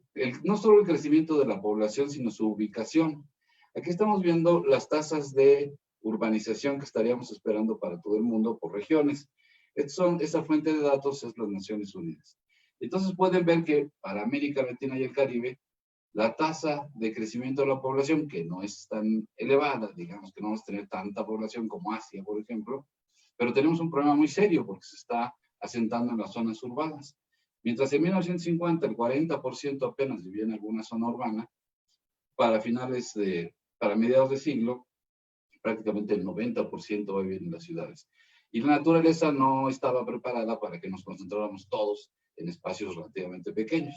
no solo el crecimiento de la población, sino su ubicación. Aquí estamos viendo las tasas de urbanización que estaríamos esperando para todo el mundo por regiones. Esa fuente de datos es las Naciones Unidas. Entonces pueden ver que para América Latina y el Caribe, la tasa de crecimiento de la población, que no es tan elevada, digamos que no vamos a tener tanta población como Asia, por ejemplo, pero tenemos un problema muy serio porque se está asentando en las zonas urbanas. Mientras en 1950 el 40% apenas vivía en alguna zona urbana, para mediados de siglo, prácticamente el 90% va a vivir en las ciudades. Y la naturaleza no estaba preparada para que nos concentráramos todos en espacios relativamente pequeños.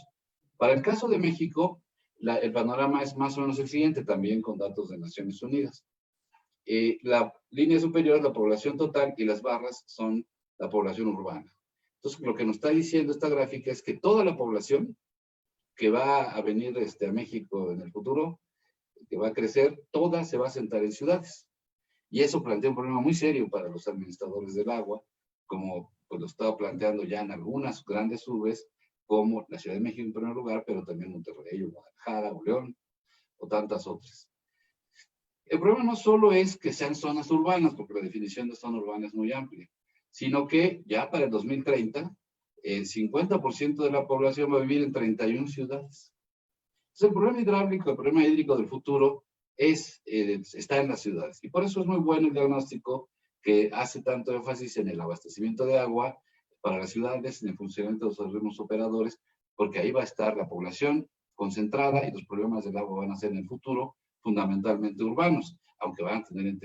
Para el caso de México, el panorama es más o menos el siguiente, también con datos de Naciones Unidas. La línea superior es la población total y las barras son la población urbana. Entonces, lo que nos está diciendo esta gráfica es que toda la población que va a venir a México en el futuro, que va a crecer, toda se va a asentar en ciudades. Y eso plantea un problema muy serio para los administradores del agua, como pues, lo estaba planteando ya en algunas grandes urbes, como la Ciudad de México en primer lugar, pero también Monterrey, o Guadalajara, o León, o tantas otras. El problema no solo es que sean zonas urbanas, porque la definición de zona urbana es muy amplia, sino que ya para el 2030, el 50% de la población va a vivir en 31 ciudades. Entonces, el problema hidráulico, el problema hídrico del futuro está en las ciudades. Y por eso es muy bueno el diagnóstico que hace tanto énfasis en el abastecimiento de agua para las ciudades, en el funcionamiento de los organismos operadores, porque ahí va a estar la población concentrada y los problemas del agua van a ser en el futuro fundamentalmente urbanos, aunque van a tener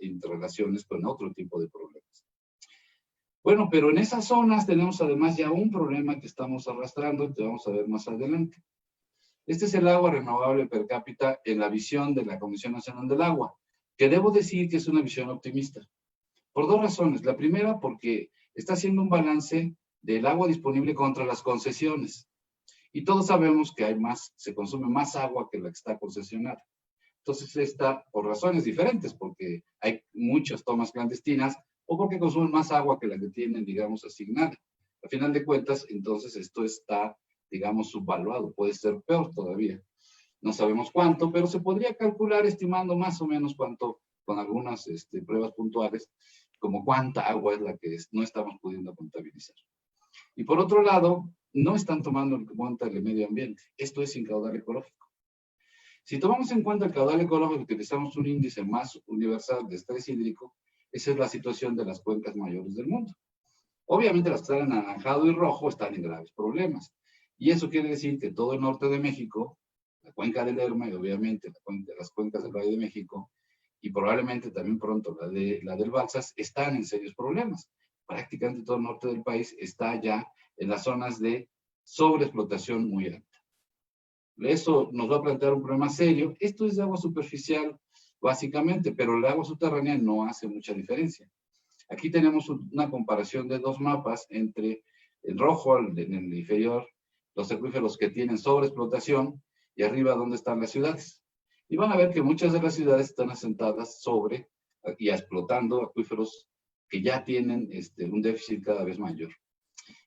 interrelaciones con otro tipo de problemas. Bueno, pero en esas zonas tenemos además ya un problema que estamos arrastrando y que vamos a ver más adelante. Este es el agua renovable per cápita en la visión de la Comisión Nacional del Agua, que debo decir que es una visión optimista. Por dos razones. La primera, porque está haciendo un balance del agua disponible contra las concesiones. Y todos sabemos que se consume más agua que la que está concesionada. Entonces está por razones diferentes, porque hay muchas tomas clandestinas o porque consumen más agua que la que tienen, digamos, asignada. A final de cuentas, entonces esto está, digamos, subvaluado, puede ser peor todavía. No sabemos cuánto, pero se podría calcular estimando más o menos cuánto, con algunas pruebas puntuales, como cuánta agua es la que no estamos pudiendo contabilizar. Y por otro lado, no están tomando en cuenta el medio ambiente. Esto es sin caudal ecológico. Si tomamos en cuenta el caudal ecológico y utilizamos un índice más universal de estrés hídrico, esa es la situación de las cuencas mayores del mundo. Obviamente las que están en anaranjado y rojo están en graves problemas. Y eso quiere decir que todo el norte de México, la cuenca del Lerma y obviamente las cuencas del Valle de México, y probablemente también pronto la del Balsas, están en serios problemas. Prácticamente todo el norte del país está ya en las zonas de sobreexplotación muy alta. Eso nos va a plantear un problema serio. Esto es de agua superficial, básicamente, pero el agua subterránea no hace mucha diferencia. Aquí tenemos una comparación de dos mapas entre el rojo, en el inferior, los acuíferos que tienen sobreexplotación, y arriba donde están las ciudades. Y van a ver que muchas de las ciudades están asentadas sobre y explotando acuíferos que ya tienen un déficit cada vez mayor.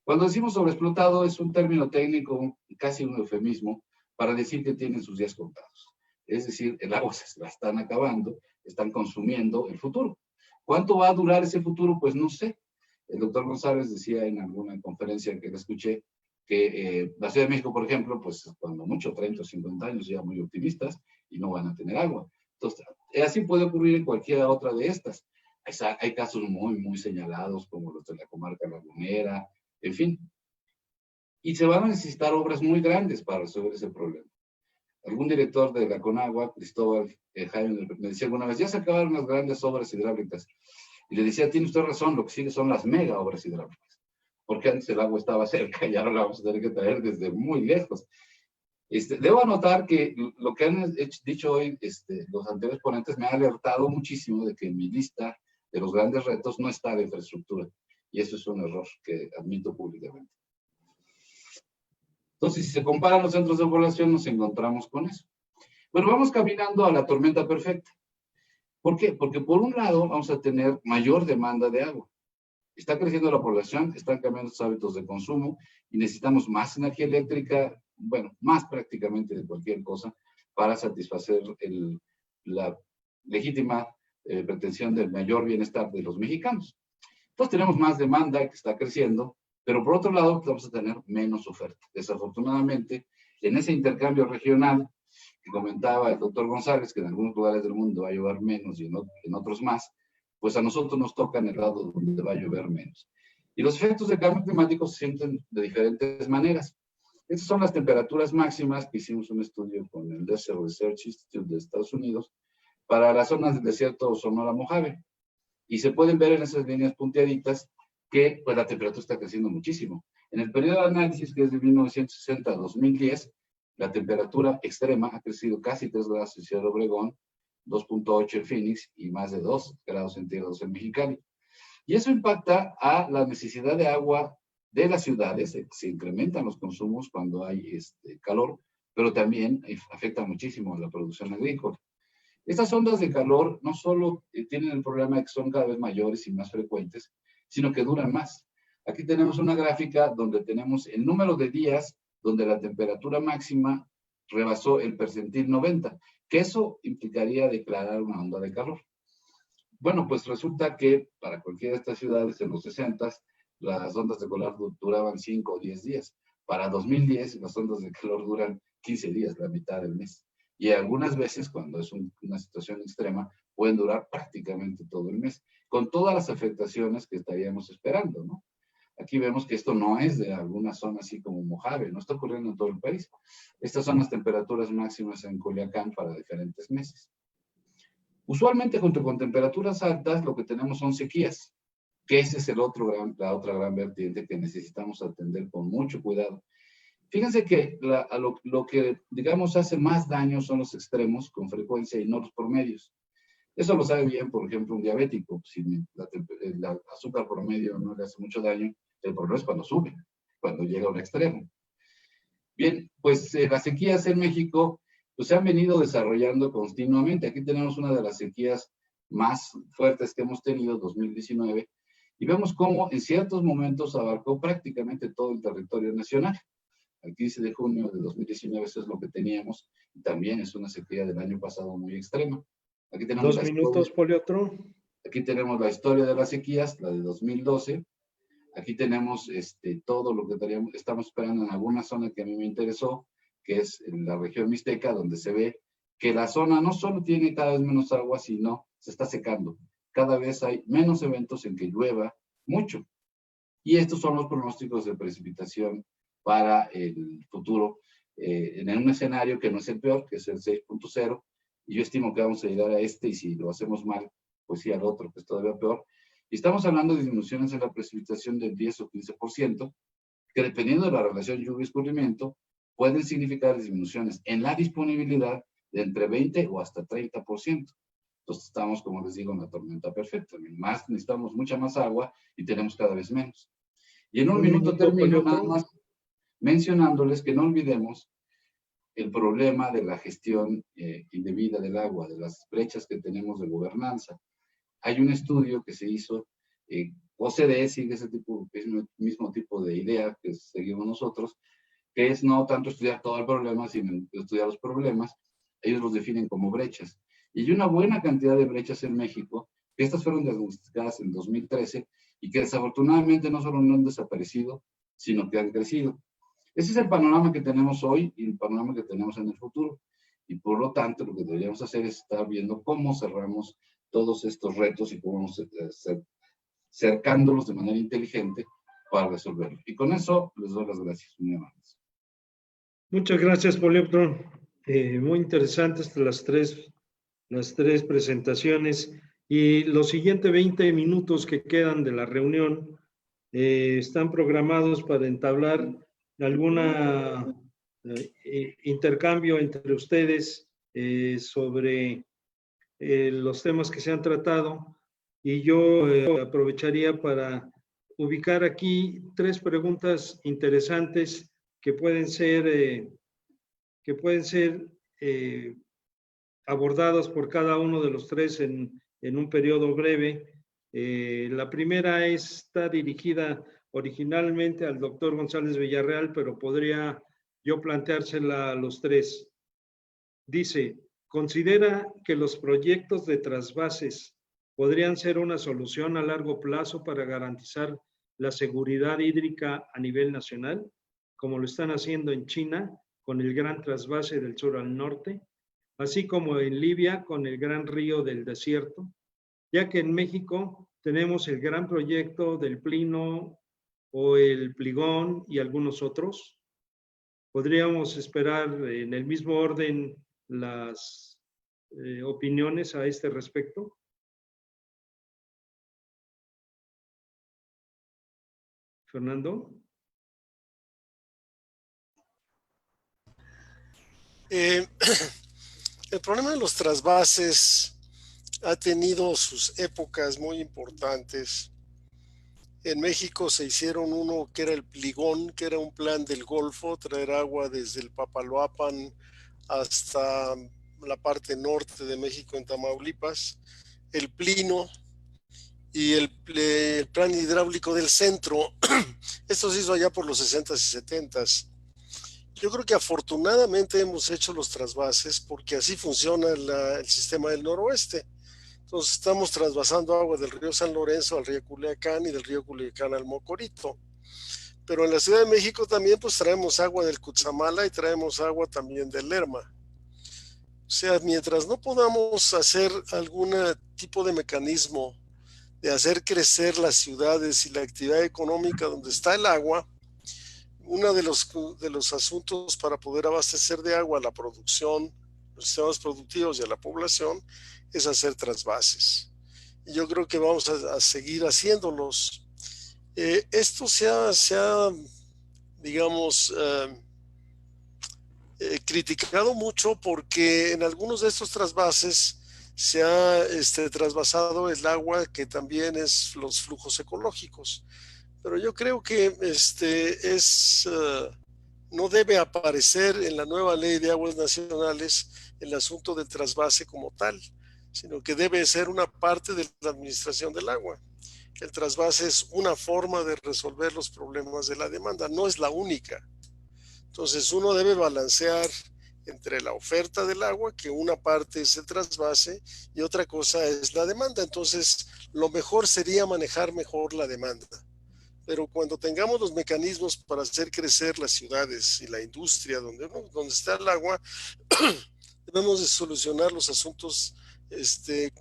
Cuando decimos sobreexplotado es un término técnico, casi un eufemismo, para decir que tienen sus días contados. Es decir, el agua se la están acabando, están consumiendo el futuro. ¿Cuánto va a durar ese futuro? Pues no sé. El doctor González decía en alguna conferencia que le escuché que la Ciudad de México, por ejemplo, pues cuando mucho 30 o 50 años ya muy optimistas y no van a tener agua. Entonces, así puede ocurrir en cualquiera otra de estas. Hay casos muy señalados como los de la comarca lagunera, en fin. Y se van a necesitar obras muy grandes para resolver ese problema. Algún director de la Conagua, Cristóbal Jaime, me decía alguna vez, ya se acabaron las grandes obras hidráulicas. Y le decía, tiene usted razón, lo que sigue son las mega obras hidráulicas. Porque antes el agua estaba cerca y ahora la vamos a tener que traer desde muy lejos. Debo anotar que lo que han dicho hoy los anteriores ponentes me ha alertado muchísimo de que en mi lista de los grandes retos no está la infraestructura. Y eso es un error que admito públicamente. Entonces, si se comparan los centros de población, nos encontramos con eso. Bueno, vamos caminando a la tormenta perfecta. ¿Por qué? Porque por un lado vamos a tener mayor demanda de agua. Está creciendo la población, están cambiando sus hábitos de consumo y necesitamos más energía eléctrica, bueno, más prácticamente de cualquier cosa, para satisfacer la legítima pretensión del mayor bienestar de los mexicanos. Entonces tenemos más demanda que está creciendo, pero por otro lado vamos a tener menos oferta. Desafortunadamente, en ese intercambio regional que comentaba el doctor González, que en algunos lugares del mundo va a llover menos y en otros más, pues a nosotros nos toca en el lado donde va a llover menos. Y los efectos del cambio climático se sienten de diferentes maneras. Estas son las temperaturas máximas que hicimos un estudio con el Desert Research Institute de Estados Unidos para las zonas del desierto Sonora-Mojave. Y se pueden ver en esas líneas punteaditas que pues, la temperatura está creciendo muchísimo. En el periodo de análisis, que es de 1960 a 2010, la temperatura extrema ha crecido casi 3 grados en Ciudad Obregón, 2.8 en Phoenix y más de 2 grados centígrados en Mexicali. Y eso impacta a la necesidad de agua de las ciudades, se incrementan los consumos cuando hay calor, pero también afecta muchísimo a la producción agrícola. Estas ondas de calor no solo tienen el problema de que son cada vez mayores y más frecuentes, sino que duran más. Aquí tenemos una gráfica donde tenemos el número de días donde la temperatura máxima rebasó el percentil 90, que eso implicaría declarar una onda de calor. Bueno, pues resulta que para cualquiera de estas ciudades en los 60 las ondas de calor duraban 5 o 10 días. Para 2010 las ondas de calor duran 15 días, la mitad del mes. Y algunas veces, cuando es una situación extrema, pueden durar prácticamente todo el mes, con todas las afectaciones que estaríamos esperando, ¿no? Aquí vemos que esto no es de alguna zona así como Mojave, no está ocurriendo en todo el país. Estas son las temperaturas máximas en Culiacán para diferentes meses. Usualmente, junto con temperaturas altas, lo que tenemos son sequías, que ese es la otra gran vertiente que necesitamos atender con mucho cuidado. Fíjense que lo que, digamos, hace más daño son los extremos con frecuencia y no los promedios. Eso lo sabe bien, por ejemplo, un diabético. Si el azúcar promedio no le hace mucho daño, el problema es cuando sube, cuando llega a un extremo. Bien, pues las sequías en México pues, se han venido desarrollando continuamente. Aquí tenemos una de las sequías más fuertes que hemos tenido, 2019, y vemos cómo en ciertos momentos abarcó prácticamente todo el territorio nacional. El 15 de junio de 2019 eso es lo que teníamos, y también es una sequía del año pasado muy extrema. Aquí tenemos 2 minutos, Poliotro. Aquí tenemos la historia de las sequías, la de 2012. Aquí tenemos todo lo que estamos esperando en alguna zona que a mí me interesó, que es en la región mixteca, donde se ve que la zona no solo tiene cada vez menos agua, sino se está secando. Cada vez hay menos eventos en que llueva mucho. Y estos son los pronósticos de precipitación para el futuro, en un escenario que no es el peor, que es el 6.0, y yo estimo que vamos a llegar a y si lo hacemos mal, pues sí al otro, que es todavía peor. Y estamos hablando de disminuciones en la precipitación del 10 o 15%, que dependiendo de la relación lluvia-escurrimiento, pueden significar disminuciones en la disponibilidad de entre 20 o hasta 30%. Entonces estamos, como les digo, en la tormenta perfecta. Necesitamos mucha más agua y tenemos cada vez menos. Y en un minuto termino nada más mencionándoles que no olvidemos el problema de la gestión indebida del agua, de las brechas que tenemos de gobernanza. Hay un estudio que se hizo, OCDE sigue ese mismo tipo de idea que seguimos nosotros, que es no tanto estudiar todo el problema, sino estudiar los problemas. Ellos los definen como brechas. Y hay una buena cantidad de brechas en México, que estas fueron diagnosticadas en 2013 y que desafortunadamente no solo no han desaparecido, sino que han crecido. Ese es el panorama que tenemos hoy y el panorama que tenemos en el futuro. Y por lo tanto, lo que deberíamos hacer es estar viendo cómo cerramos todos estos retos y cómo vamos cercándolos de manera inteligente para resolverlo. Y con eso les doy las gracias. Muy amables. Muchas gracias, Polioptro. Muy interesantes las tres presentaciones. Y los siguientes 20 minutos que quedan de la reunión están programados para entablar alguna intercambio entre ustedes sobre los temas que se han tratado. Y yo aprovecharía para ubicar aquí 3 preguntas interesantes que pueden ser abordados por cada uno de los 3 en un periodo breve. La primera está dirigida originalmente al doctor González Villarreal, pero podría yo planteársela a los 3. Dice, ¿considera que los proyectos de trasvases podrían ser una solución a largo plazo para garantizar la seguridad hídrica a nivel nacional, como lo están haciendo en China con el gran trasvase del sur al norte, así como en Libia con el gran río del desierto, ya que en México tenemos el gran proyecto del Plino o el Pligón y algunos otros? ¿Podríamos esperar en el mismo orden las opiniones a este respecto? Fernando. El problema de los trasvases ha tenido sus épocas muy importantes. En México se hicieron uno que era el Pligón, que era un plan del Golfo, traer agua desde el Papaloapan hasta la parte norte de México en Tamaulipas. El Plino y el plan hidráulico del centro. Esto se hizo allá por los 60s y 70s. Yo creo que afortunadamente hemos hecho los trasvases porque así funciona el sistema del noroeste. Entonces estamos trasvasando agua del río San Lorenzo al río Culiacán y del río Culiacán al Mocorito. Pero en la Ciudad de México también pues traemos agua del Cutzamala y traemos agua también del Lerma. O sea, mientras no podamos hacer algún tipo de mecanismo de hacer crecer las ciudades y la actividad económica donde está el agua, uno de los asuntos para poder abastecer de agua a la producción, los sistemas productivos y a la población es hacer trasvases. Y yo creo que vamos a seguir haciéndolos. Esto se ha digamos, criticado mucho porque en algunos de estos trasvases se ha trasvasado el agua, que también es los flujos ecológicos. Pero yo creo que no debe aparecer en la nueva ley de aguas nacionales el asunto del trasvase como tal, sino que debe ser una parte de la administración del agua. El trasvase es una forma de resolver los problemas de la demanda, no es la única. Entonces uno debe balancear entre la oferta del agua, que una parte es el trasvase y otra cosa es la demanda. Entonces lo mejor sería manejar mejor la demanda. Pero cuando tengamos los mecanismos para hacer crecer las ciudades y la industria donde está el agua, debemos de solucionar los asuntos,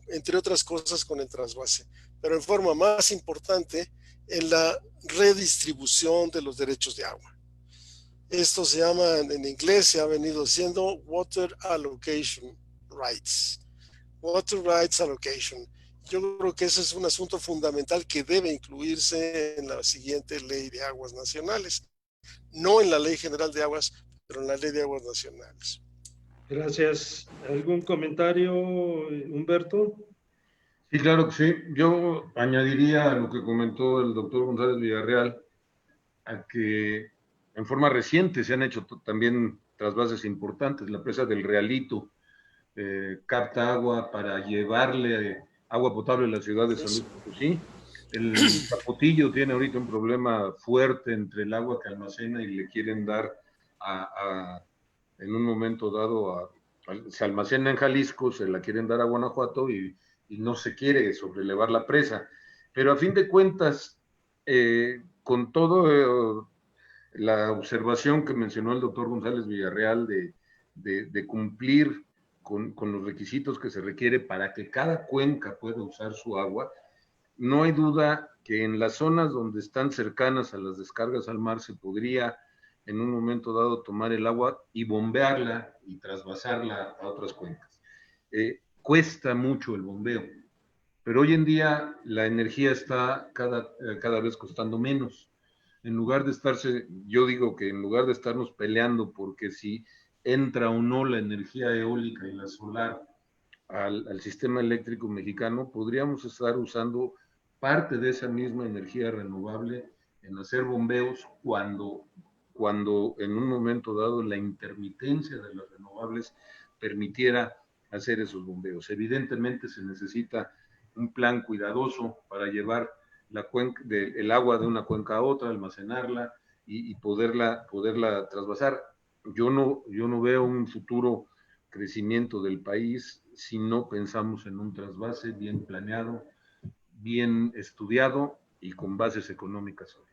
entre otras cosas, con el trasvase. Pero en forma más importante, en la redistribución de los derechos de agua. Esto se llama, en inglés se ha venido siendo Water Allocation Rights. Water Rights Allocation. Yo creo que ese es un asunto fundamental que debe incluirse en la siguiente ley de aguas nacionales. No en la ley general de aguas, pero en la ley de aguas nacionales. Gracias. ¿Algún comentario, Humberto? Sí, claro que sí. Yo añadiría a lo que comentó el doctor González Villarreal, a que en forma reciente se han hecho también trasvases importantes. La presa del Realito capta agua para llevarle agua potable a la ciudad de San Luis Potosí. El Zapotillo tiene ahorita un problema fuerte entre el agua que almacena y le quieren dar en un momento dado se almacena en Jalisco, se la quieren dar a Guanajuato y no se quiere sobrelevar la presa. Pero a fin de cuentas, con todo la observación que mencionó el doctor González Villarreal de cumplir con los requisitos que se requiere para que cada cuenca pueda usar su agua, no hay duda que en las zonas donde están cercanas a las descargas al mar se podría en un momento dado tomar el agua y bombearla y trasvasarla a otras cuencas. Cuesta mucho el bombeo, pero hoy en día la energía está cada vez costando menos. En lugar de yo digo que en lugar de estarnos peleando porque si entra o no la energía eólica y la solar al sistema eléctrico mexicano, podríamos estar usando parte de esa misma energía renovable en hacer bombeos cuando en un momento dado la intermitencia de las renovables permitiera hacer esos bombeos. Evidentemente se necesita un plan cuidadoso para llevar el agua de una cuenca a otra, almacenarla y poderla trasvasar. Yo no veo un futuro crecimiento del país si no pensamos en un trasvase bien planeado, bien estudiado y con bases económicas sólidas.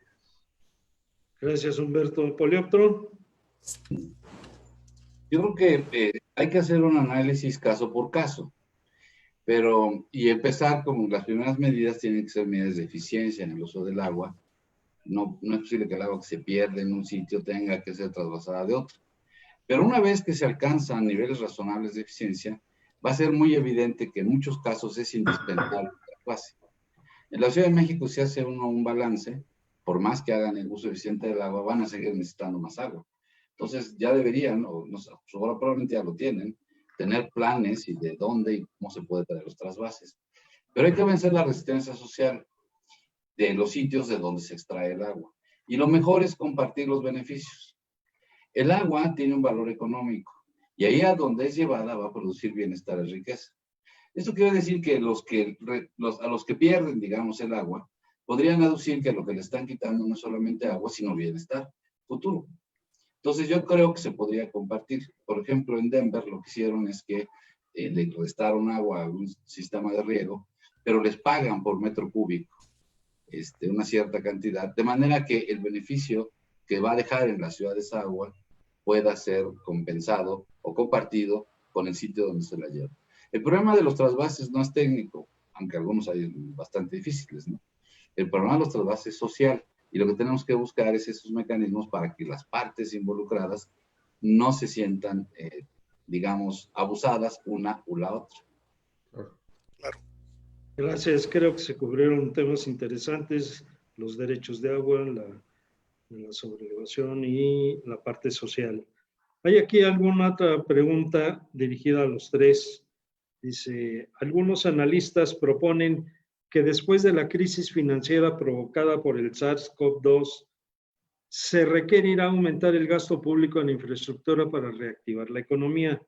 Gracias, Humberto. Polioptro. Yo creo que hay que hacer un análisis caso por caso, y empezar como las primeras medidas tienen que ser medidas de eficiencia en el uso del agua. No es posible que el agua que se pierde en un sitio tenga que ser trasvasada de otro. Pero una vez que se alcanzan niveles razonables de eficiencia, va a ser muy evidente que en muchos casos es indispensable el trasvase. En la Ciudad de México, si hace uno un balance, por más que hagan el uso eficiente del agua, van a seguir necesitando más agua. Entonces ya deberían, ahora probablemente ya lo tienen, tener planes y de dónde y cómo se puede traer los trasvases. Pero hay que vencer la resistencia social de los sitios de donde se extrae el agua. Y lo mejor es compartir los beneficios. El agua tiene un valor económico y ahí a donde es llevada va a producir bienestar y riqueza. Esto quiere decir que a los que pierden, digamos, el agua, podrían aducir que lo que le están quitando no es solamente agua, sino bienestar futuro. Entonces yo creo que se podría compartir. Por ejemplo, en Denver lo que hicieron es que le restaron agua a un sistema de riego, pero les pagan por metro cúbico una cierta cantidad, de manera que el beneficio que va a dejar en la ciudad esa agua pueda ser compensado o compartido con el sitio donde se la lleva. El problema de los trasvases no es técnico, aunque algunos hay bastante difíciles, ¿no? El problema de los trasvases es social, y lo que tenemos que buscar es esos mecanismos para que las partes involucradas no se sientan, digamos, abusadas una u la otra. Claro. Gracias, creo que se cubrieron temas interesantes, los derechos de agua, la sobrelevación y la parte social. ¿Hay aquí alguna otra pregunta dirigida a los tres? Dice, algunos analistas proponen que después de la crisis financiera provocada por el SARS-CoV-2, se requerirá aumentar el gasto público en infraestructura para reactivar la economía.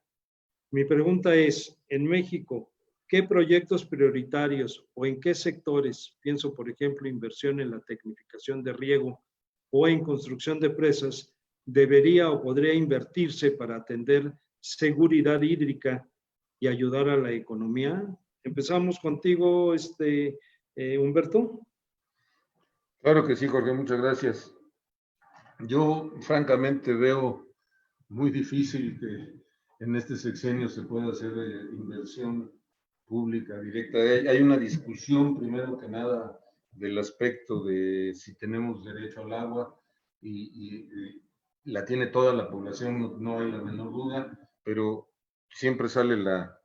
Mi pregunta es, en México, ¿qué proyectos prioritarios o en qué sectores, pienso por ejemplo inversión en la tecnificación de riego o en construcción de presas, debería o podría invertirse para atender seguridad hídrica y ayudar a la economía? Empezamos contigo, Humberto. Claro que sí, Jorge, muchas gracias. Yo francamente veo muy difícil que en este sexenio se pueda hacer inversión pública directa. Hay una discusión, primero que nada, del aspecto de si tenemos derecho al agua y la tiene toda la población, no hay la menor duda, pero siempre sale la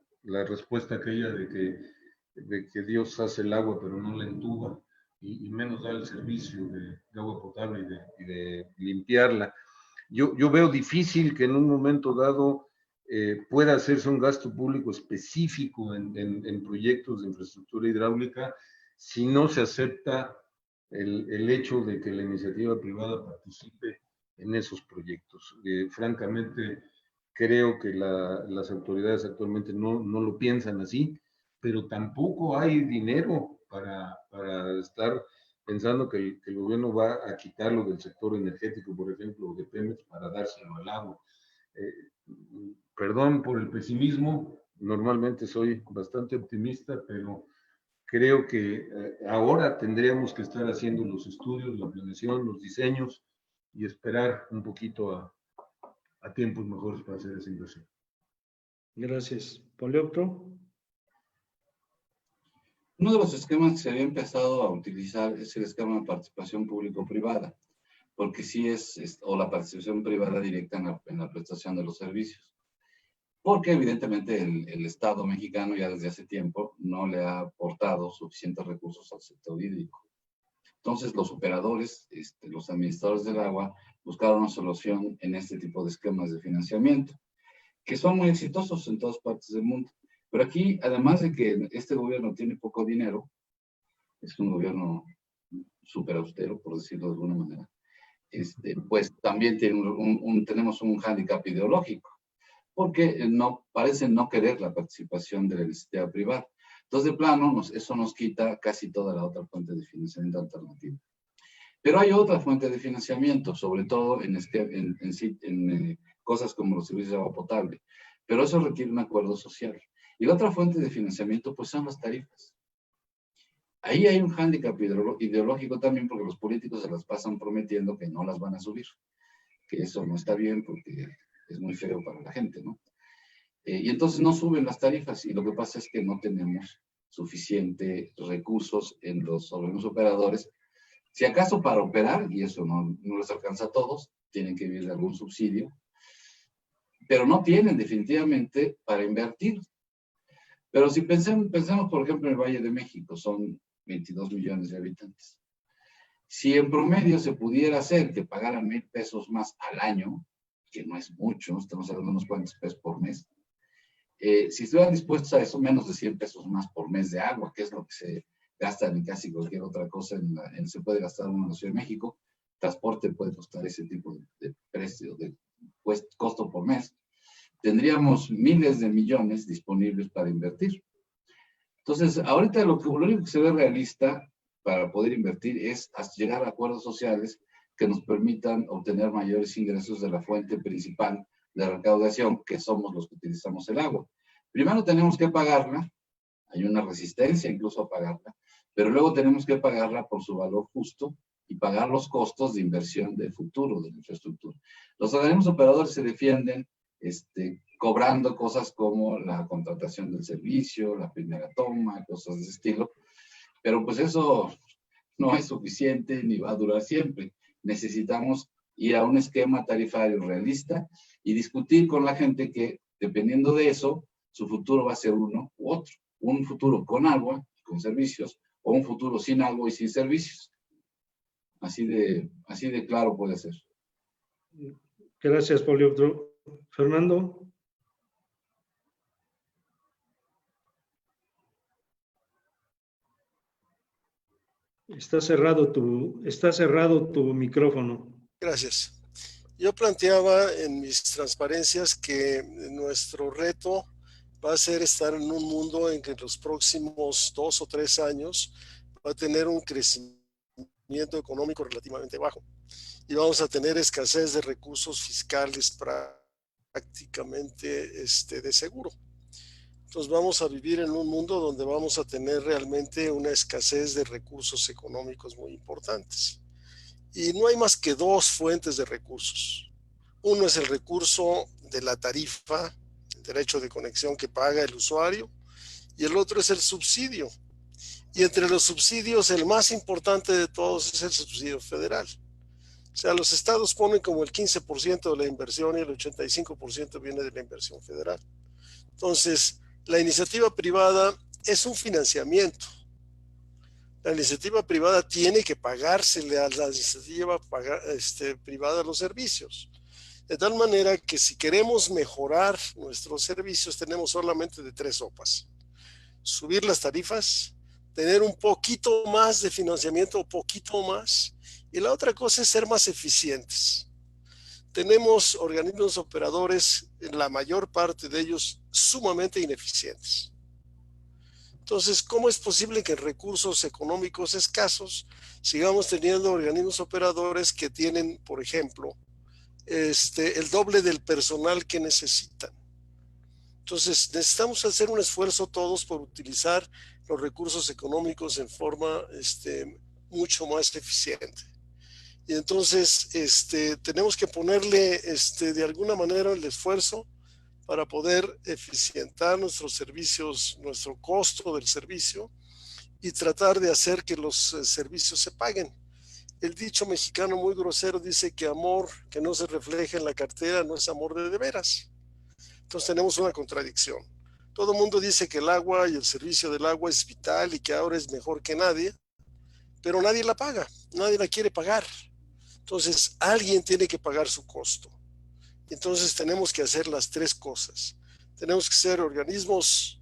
respuesta aquella de que Dios hace el agua pero no la entuba y menos da el servicio de agua potable y de limpiarla. Yo veo difícil que en un momento dado pueda hacerse un gasto público específico en proyectos de infraestructura hidráulica si no se acepta el hecho de que la iniciativa privada participe en esos proyectos. Francamente, creo que las autoridades actualmente no lo piensan así, pero tampoco hay dinero para estar pensando que el gobierno va a quitarlo del sector energético, por ejemplo, de Pemex, para dárselo al agua. Perdón por el pesimismo, normalmente soy bastante optimista, pero creo que ahora tendríamos que estar haciendo los estudios, la planeación, los diseños y esperar un poquito a tiempos mejores para hacer esa inversión. Gracias. Polioptro. Uno de los esquemas que se había empezado a utilizar es el esquema de participación público-privada, porque sí o la participación privada directa en la prestación de los servicios. Porque evidentemente el Estado mexicano ya desde hace tiempo no le ha aportado suficientes recursos al sector hídrico. Entonces los operadores, los administradores del agua, buscaron una solución en este tipo de esquemas de financiamiento, que son muy exitosos en todas partes del mundo. Pero aquí, además de que este gobierno tiene poco dinero, es un gobierno súper austero, por decirlo de alguna manera, pues también tenemos un hándicap ideológico, porque parecen no querer la participación de la iniciativa privada. Entonces, de plano, eso nos quita casi toda la otra fuente de financiamiento alternativa. Pero hay otra fuente de financiamiento, sobre todo en cosas como los servicios de agua potable, pero eso requiere un acuerdo social. Y la otra fuente de financiamiento, pues, son las tarifas. Ahí hay un hándicap ideológico también, porque los políticos se las pasan prometiendo que no las van a subir, que eso no está bien porque es muy feo para la gente, ¿no? Y entonces no suben las tarifas, y lo que pasa es que no tenemos suficientes recursos en los organismos operadores. Si acaso para operar, y eso no les alcanza a todos, tienen que vivir de algún subsidio, pero no tienen definitivamente para invertir. Pero si pensemos, por ejemplo, en el Valle de México, son 22 millones de habitantes. Si en promedio se pudiera hacer que pagaran 1,000 pesos más al año, que no es mucho, estamos hablando de unos cuantos pesos por mes, si estuvieran dispuestos a eso, menos de 100 pesos más por mes de agua, que es lo que se gasta en casi cualquier otra cosa, se puede gastar en la Ciudad de México, transporte puede costar ese tipo de precio, de costo por mes, tendríamos miles de millones disponibles para invertir. Entonces, ahorita lo único que se ve realista para poder invertir es llegar a acuerdos sociales que nos permitan obtener mayores ingresos de la fuente principal de recaudación, que somos los que utilizamos el agua. Primero tenemos que pagarla, hay una resistencia incluso a pagarla, pero luego tenemos que pagarla por su valor justo y pagar los costos de inversión del futuro de la infraestructura. Los organismos operadores se defienden cobrando cosas como la contratación del servicio, la primera toma, cosas de ese estilo, pero pues eso no es suficiente ni va a durar siempre. Necesitamos ir a un esquema tarifario realista y discutir con la gente que, dependiendo de eso, su futuro va a ser uno u otro. Un futuro con agua, con servicios, o un futuro sin agua y sin servicios. Así de claro puede ser. Gracias, Polioptro. Fernando. Está cerrado tu micrófono. Gracias. Yo planteaba en mis transparencias que nuestro reto va a ser estar en un mundo en que en los próximos 2 o 3 años va a tener un crecimiento económico relativamente bajo y vamos a tener escasez de recursos fiscales prácticamente de seguro. Entonces vamos a vivir en un mundo donde vamos a tener realmente una escasez de recursos económicos muy importantes. Y no hay más que 2 fuentes de recursos. Uno es el recurso de la tarifa, el derecho de conexión que paga el usuario, y el otro es el subsidio. Y entre los subsidios, el más importante de todos es el subsidio federal. O sea, los estados ponen como el 15% de la inversión y el 85% viene de la inversión federal. Entonces, la iniciativa privada es un financiamiento. La iniciativa privada tiene que pagársele a la iniciativa privada los servicios. De tal manera que si queremos mejorar nuestros servicios, tenemos solamente de 3 sopas. Subir las tarifas, tener un poquito más de financiamiento, un poquito más. Y la otra cosa es ser más eficientes. tenemos organismos operadores, en la mayor parte de ellos, sumamente ineficientes. Entonces, ¿cómo es posible que en recursos económicos escasos sigamos teniendo organismos operadores que tienen, por ejemplo, el doble del personal que necesitan? Entonces, necesitamos hacer un esfuerzo todos por utilizar los recursos económicos en forma mucho más eficiente. Y entonces tenemos que ponerle de alguna manera el esfuerzo para poder eficientar nuestros servicios, nuestro costo del servicio, y tratar de hacer que los servicios se paguen. El dicho mexicano muy grosero dice que amor que no se refleja en la cartera no es amor de veras. Entonces tenemos una contradicción. Todo el mundo dice que el agua y el servicio del agua es vital y que ahora es mejor que nadie, pero nadie la paga, nadie la quiere pagar. Entonces alguien tiene que pagar su costo. Entonces tenemos que hacer las tres cosas. Tenemos que ser organismos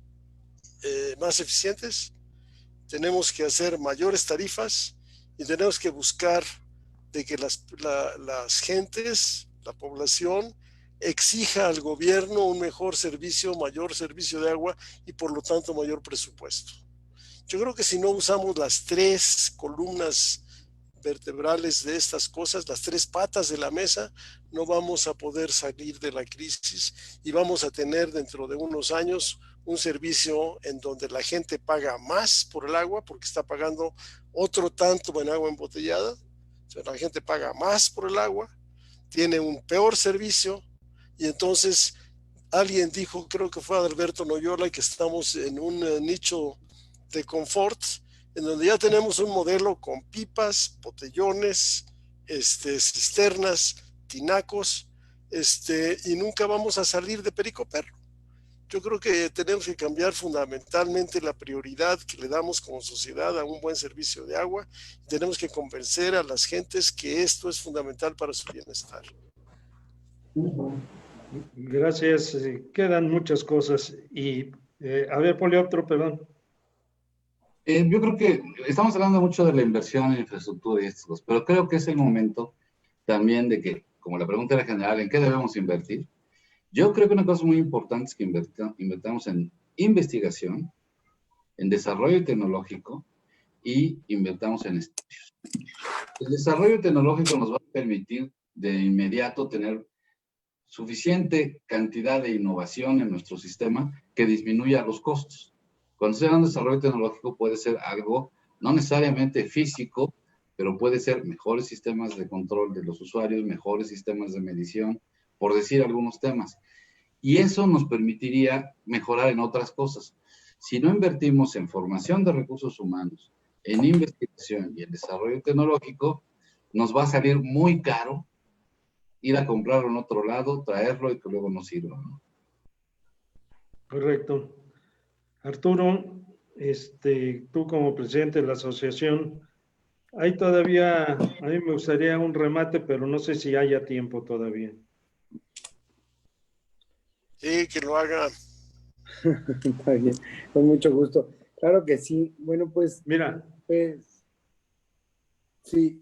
más eficientes, tenemos que hacer mayores tarifas y tenemos que buscar de que las gentes, la población, exija al gobierno un mejor servicio, mayor servicio de agua y por lo tanto mayor presupuesto. Yo creo que si no usamos las tres columnas vertebrales de estas cosas, las tres patas de la mesa, no vamos a poder salir de la crisis y vamos a tener dentro de unos años un servicio en donde la gente paga más por el agua porque está pagando otro tanto en agua embotellada. O sea, la gente paga más por el agua, tiene un peor servicio y entonces alguien dijo, creo que fue Adalberto Noyola, que estamos en un nicho de confort en donde ya tenemos un modelo con pipas, botellones, cisternas, tinacos, y nunca vamos a salir de Perico Perro. Yo creo que tenemos que cambiar fundamentalmente la prioridad que le damos como sociedad a un buen servicio de agua. Tenemos que convencer a las gentes que esto es fundamental para su bienestar. Gracias. Quedan muchas cosas. Y, a ver, Polioptro, perdón. Yo creo que estamos hablando mucho de la inversión en infraestructura y estas cosas, pero creo que es el momento también de que, como la pregunta era general, ¿en qué debemos invertir? Yo creo que una cosa muy importante es que invertamos en investigación, en desarrollo tecnológico y invertamos en estudios. El desarrollo tecnológico nos va a permitir de inmediato tener suficiente cantidad de innovación en nuestro sistema que disminuya los costos. Cuando se da un desarrollo tecnológico puede ser algo no necesariamente físico, pero puede ser mejores sistemas de control de los usuarios, mejores sistemas de medición, por decir algunos temas. Y eso nos permitiría mejorar en otras cosas. Si no invertimos en formación de recursos humanos, en investigación y en desarrollo tecnológico, nos va a salir muy caro ir a comprarlo en otro lado, traerlo y que luego nos sirva, ¿no? Correcto. Arturo, tú como presidente de la asociación, hay todavía, a mí me gustaría un remate, pero no sé si haya tiempo todavía. Sí, que lo haga. Está bien, con mucho gusto. Claro que sí. Bueno, pues... Mira. Sí.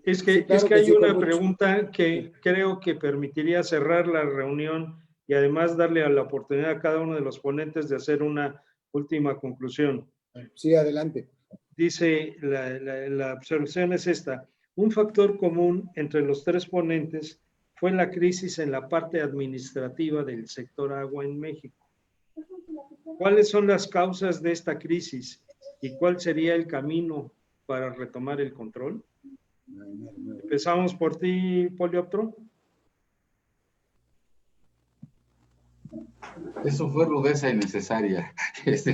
Es que hay una pregunta que creo que permitiría cerrar la reunión y además darle la oportunidad a cada uno de los ponentes de hacer una última conclusión. Sí, adelante. Dice, la observación es esta. Un factor común entre los tres ponentes fue la crisis en la parte administrativa del sector agua en México. ¿Cuáles son las causas de esta crisis y cuál sería el camino para retomar el control? Empezamos por ti, Polioptro. Eso fue rudeza innecesaria. Esa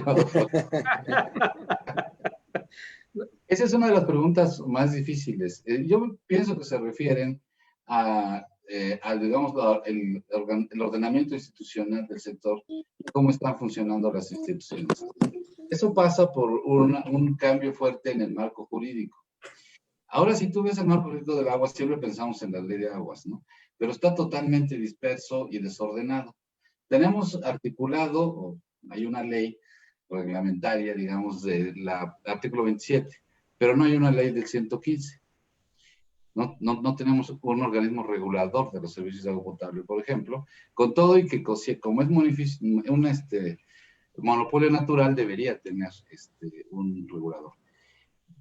es una de las preguntas más difíciles. Yo pienso que se refieren a digamos, el ordenamiento institucional del sector y cómo están funcionando las instituciones. Eso pasa por un cambio fuerte en el marco jurídico. Ahora, si tú ves el marco jurídico del agua, siempre pensamos en la ley de aguas, ¿no? Pero está totalmente disperso y desordenado. Tenemos articulado, hay una ley reglamentaria, digamos, del artículo 27, pero no hay una ley del 115. no tenemos un organismo regulador de los servicios de agua potable, por ejemplo, con todo y que como es un monopolio natural, debería tener un regulador.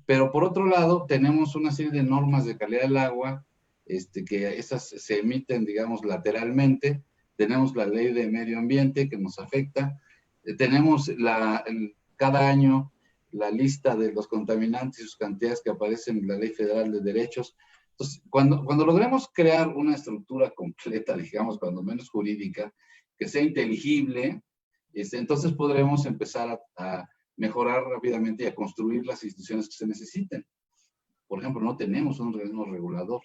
Pero por otro lado, tenemos una serie de normas de calidad del agua, que esas se emiten, digamos, lateralmente. Tenemos la ley de medio ambiente que nos afecta. Tenemos cada año la lista de los contaminantes y sus cantidades que aparecen en la Ley Federal de Derechos. Entonces, cuando logremos crear una estructura completa, digamos, cuando menos jurídica, que sea inteligible, entonces podremos empezar a mejorar rápidamente y a construir las instituciones que se necesiten. Por ejemplo, no tenemos un organismo regulador.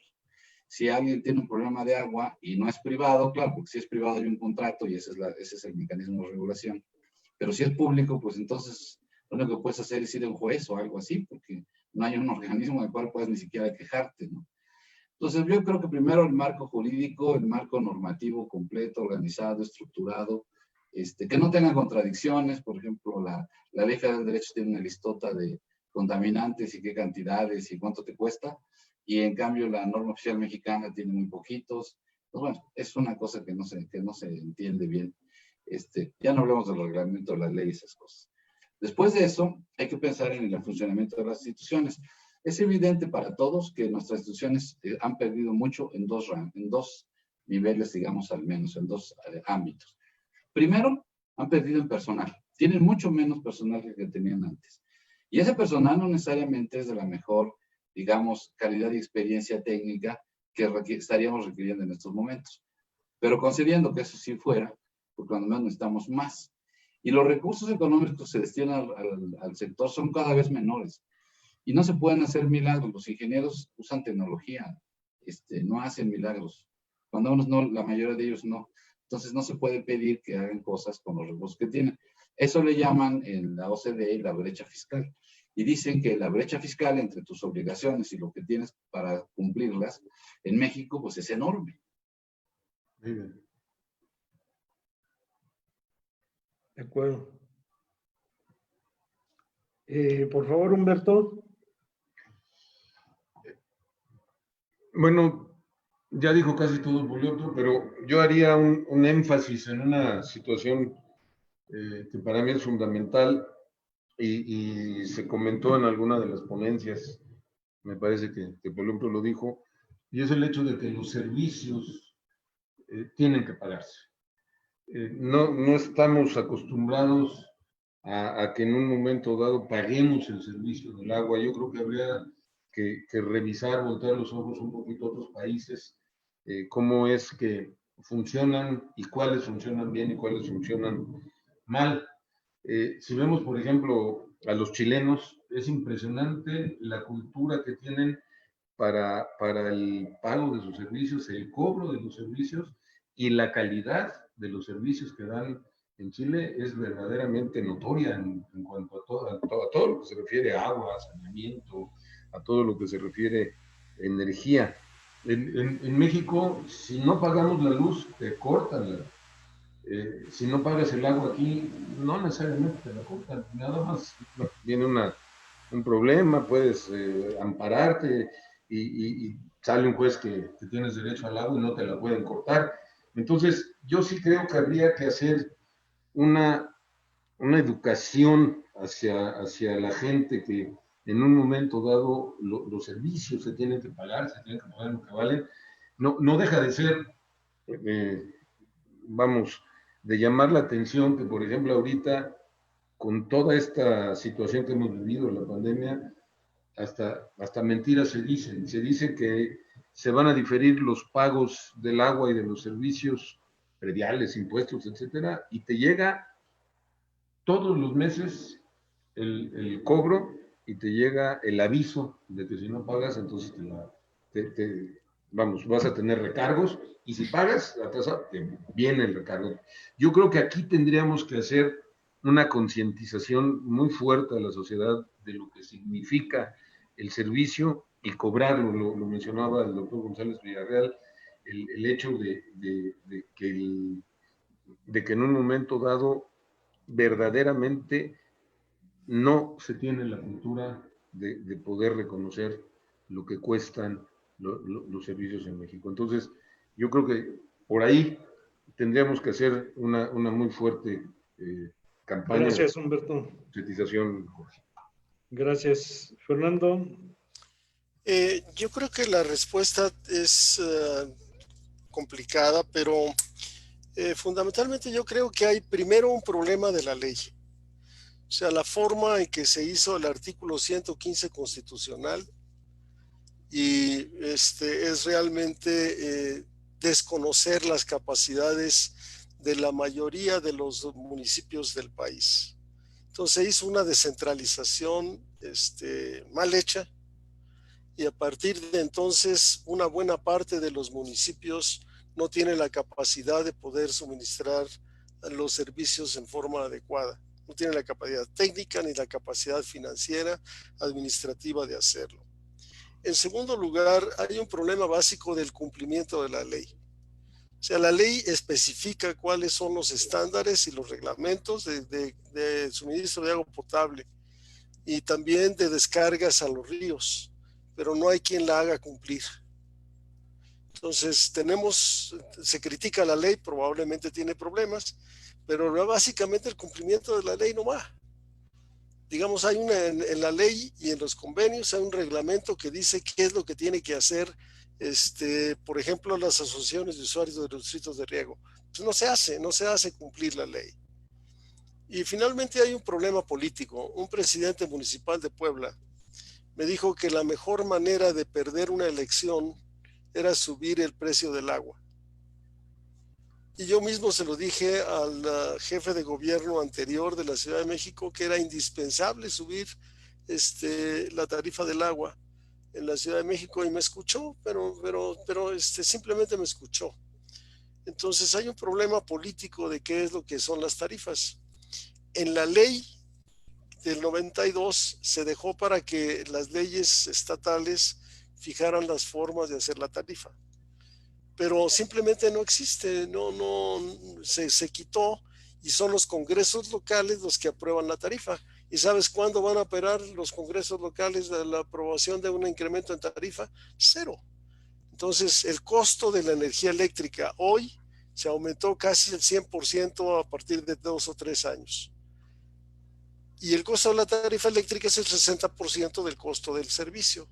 Si alguien tiene un problema de agua y no es privado, claro, porque si es privado hay un contrato y ese es el mecanismo de regulación. Pero si es público, pues entonces lo único que puedes hacer es ir a un juez o algo así, porque no hay un organismo del cual puedas ni siquiera quejarte, ¿no? Entonces yo creo que primero el marco jurídico, el marco normativo completo, organizado, estructurado, que no tenga contradicciones. Por ejemplo, la Ley Federal de Derechos tiene una listota de contaminantes y qué cantidades y cuánto te cuesta, y en cambio la norma oficial mexicana tiene muy poquitos. Pues bueno, es una cosa que no se entiende bien. Ya no hablamos del reglamento de la ley y esas cosas. Después de eso, hay que pensar en el funcionamiento de las instituciones. Es evidente para todos que nuestras instituciones han perdido mucho en dos niveles, digamos, al menos, en dos ámbitos. Primero, han perdido en personal. Tienen mucho menos personal que tenían antes. Y ese personal no necesariamente es de la mejor, digamos, calidad y experiencia técnica que estaríamos requiriendo en estos momentos. Pero concediendo que eso sí fuera, porque cuando menos necesitamos más. Y los recursos económicos que se destinan al sector son cada vez menores. Y no se pueden hacer milagros. Los ingenieros usan tecnología, no hacen milagros. Cuando menos no, la mayoría de ellos no. Entonces no se puede pedir que hagan cosas con los recursos que tienen. Eso le llaman en la OCDE la brecha fiscal. Y dicen que la brecha fiscal entre tus obligaciones y lo que tienes para cumplirlas en México, pues es enorme. Muy bien. De acuerdo. Por favor, Humberto. Bueno, ya dijo casi todo Polioto, pero yo haría un énfasis en una situación que para mí es fundamental y se comentó en alguna de las ponencias, me parece que Polioto lo dijo, y es el hecho de que los servicios tienen que pagarse. No estamos acostumbrados a que en un momento dado paguemos el servicio del agua. Yo creo que habría que revisar, voltear los ojos un poquito a otros países, cómo es que funcionan y cuáles funcionan bien y cuáles funcionan mal. Si vemos, por ejemplo, a los chilenos, es impresionante la cultura que tienen para el pago de sus servicios, el cobro de los servicios y la calidad de los servicios que dan en Chile es verdaderamente notoria en cuanto a todo lo que se refiere a agua, saneamiento, a todo lo que se refiere a energía. En México, si no pagamos la luz, te cortan si no pagas el agua aquí, no necesariamente te la cortan, nada más viene un problema, puedes ampararte y sale un juez que tienes derecho al agua y no te la pueden cortar. Entonces, yo sí creo que habría que hacer una educación hacia la gente que en un momento dado los servicios se tienen que pagar lo que valen. No deja de ser, vamos, de llamar la atención que, por ejemplo, ahorita, con toda esta situación que hemos vivido, la pandemia, hasta mentiras se dicen. Se dice que se van a diferir los pagos del agua y de los servicios prediales, impuestos, etcétera, y te llega todos los meses el cobro y te llega el aviso de que si no pagas, entonces vas a tener recargos, y si pagas la tasa, te viene el recargo. Yo creo que aquí tendríamos que hacer una concientización muy fuerte a la sociedad de lo que significa el servicio y cobrarlo. Lo mencionaba el doctor González Villarreal, el hecho de que en un momento dado verdaderamente no se tiene la cultura de poder reconocer lo que cuestan los servicios en México. Entonces, yo creo que por ahí tendríamos que hacer una muy fuerte campaña. Gracias, Humberto. De concientización, Jorge. Gracias, Fernando. Yo creo que la respuesta es complicada, pero fundamentalmente yo creo que hay primero un problema de la ley. O sea, la forma en que se hizo el artículo 115 constitucional y es realmente desconocer las capacidades de la mayoría de los municipios del país. Entonces se hizo una descentralización mal hecha y a partir de entonces una buena parte de los municipios no tiene la capacidad de poder suministrar los servicios en forma adecuada. No tiene la capacidad técnica ni la capacidad financiera, administrativa de hacerlo. En segundo lugar, hay un problema básico del cumplimiento de la ley. O sea, la ley especifica cuáles son los estándares y los reglamentos de suministro de agua potable y también de descargas a los ríos, pero no hay quien la haga cumplir. Entonces, se critica la ley, probablemente tiene problemas, pero básicamente el cumplimiento de la ley no va. Digamos, hay en la ley y en los convenios hay un reglamento que dice qué es lo que tiene que hacer, por ejemplo, las asociaciones de usuarios de los distritos de riego. Pues no se hace cumplir la ley. Y finalmente hay un problema político. Un presidente municipal de Puebla me dijo que la mejor manera de perder una elección era subir el precio del agua. Y yo mismo se lo dije al jefe de gobierno anterior de la Ciudad de México que era indispensable subir la tarifa del agua en la Ciudad de México y me escuchó, pero simplemente me escuchó. Entonces hay un problema político de qué es lo que son las tarifas. En la ley del 92 se dejó para que las leyes estatales fijaran las formas de hacer la tarifa. Pero simplemente no existe, se quitó y son los congresos locales los que aprueban la tarifa. ¿Y sabes cuándo van a operar los congresos locales de la aprobación de un incremento en tarifa? Cero. Entonces, el costo de la energía eléctrica hoy se aumentó casi el 100% a partir de 2 o 3 años. Y el costo de la tarifa eléctrica es el 60% del costo del servicio.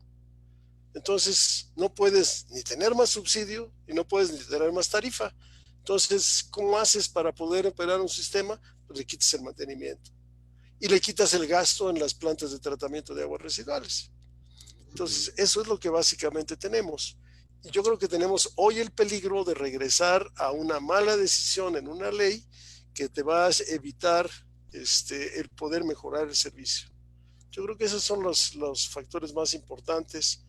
Entonces, no puedes ni tener más subsidio y no puedes ni tener más tarifa. Entonces, ¿cómo haces para poder operar un sistema? Pues le quitas el mantenimiento y le quitas el gasto en las plantas de tratamiento de aguas residuales. Entonces, eso es lo que básicamente tenemos. Y yo creo que tenemos hoy el peligro de regresar a una mala decisión en una ley que te va a evitar el poder mejorar el servicio. Yo creo que esos son los factores más importantes.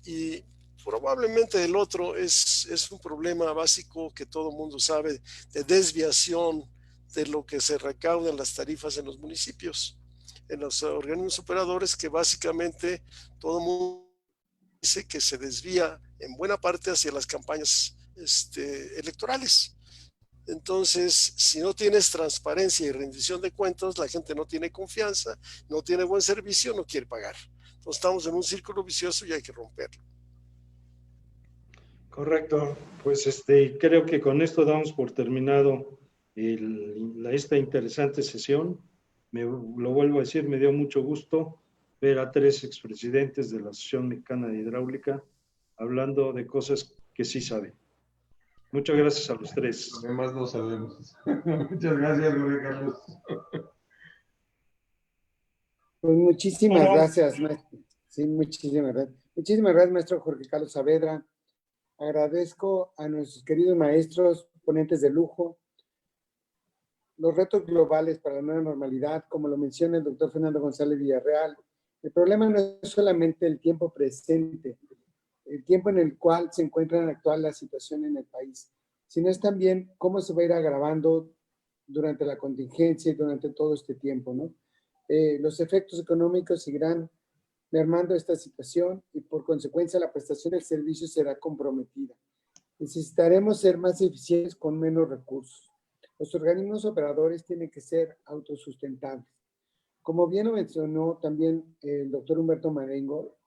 Y probablemente el otro es un problema básico que todo el mundo sabe de desviación de lo que se recauda en las tarifas en los municipios, en los organismos operadores, que básicamente todo el mundo dice que se desvía en buena parte hacia las campañas electorales. Entonces, si no tienes transparencia y rendición de cuentas, la gente no tiene confianza, no tiene buen servicio, no quiere pagar. Entonces, estamos en un círculo vicioso y hay que romperlo. Correcto, pues creo que con esto damos por terminado esta interesante sesión. Lo vuelvo a decir, me dio mucho gusto ver a 3 expresidentes de la Asociación Mexicana de Hidráulica hablando de cosas que sí saben. Muchas gracias a los 3. Además no sabemos. Muchas gracias, Jorge Carlos. Pues muchísimas gracias, maestro. Sí, muchísimas gracias. Muchísimas gracias, maestro Jorge Carlos Saavedra. Agradezco a nuestros queridos maestros, ponentes de lujo. Los retos globales para la nueva normalidad, como lo menciona el doctor Fernando González Villarreal, el problema no es solamente el tiempo presente, el tiempo en el cual se encuentra en actual la situación en el país, sino es también cómo se va a ir agravando durante la contingencia y durante todo este tiempo, ¿no? Los efectos económicos seguirán mermando esta situación y por consecuencia la prestación del servicio será comprometida. Necesitaremos ser más eficientes con menos recursos. Los organismos operadores tienen que ser autosustentables. Como bien lo mencionó también el doctor Humberto Marengo,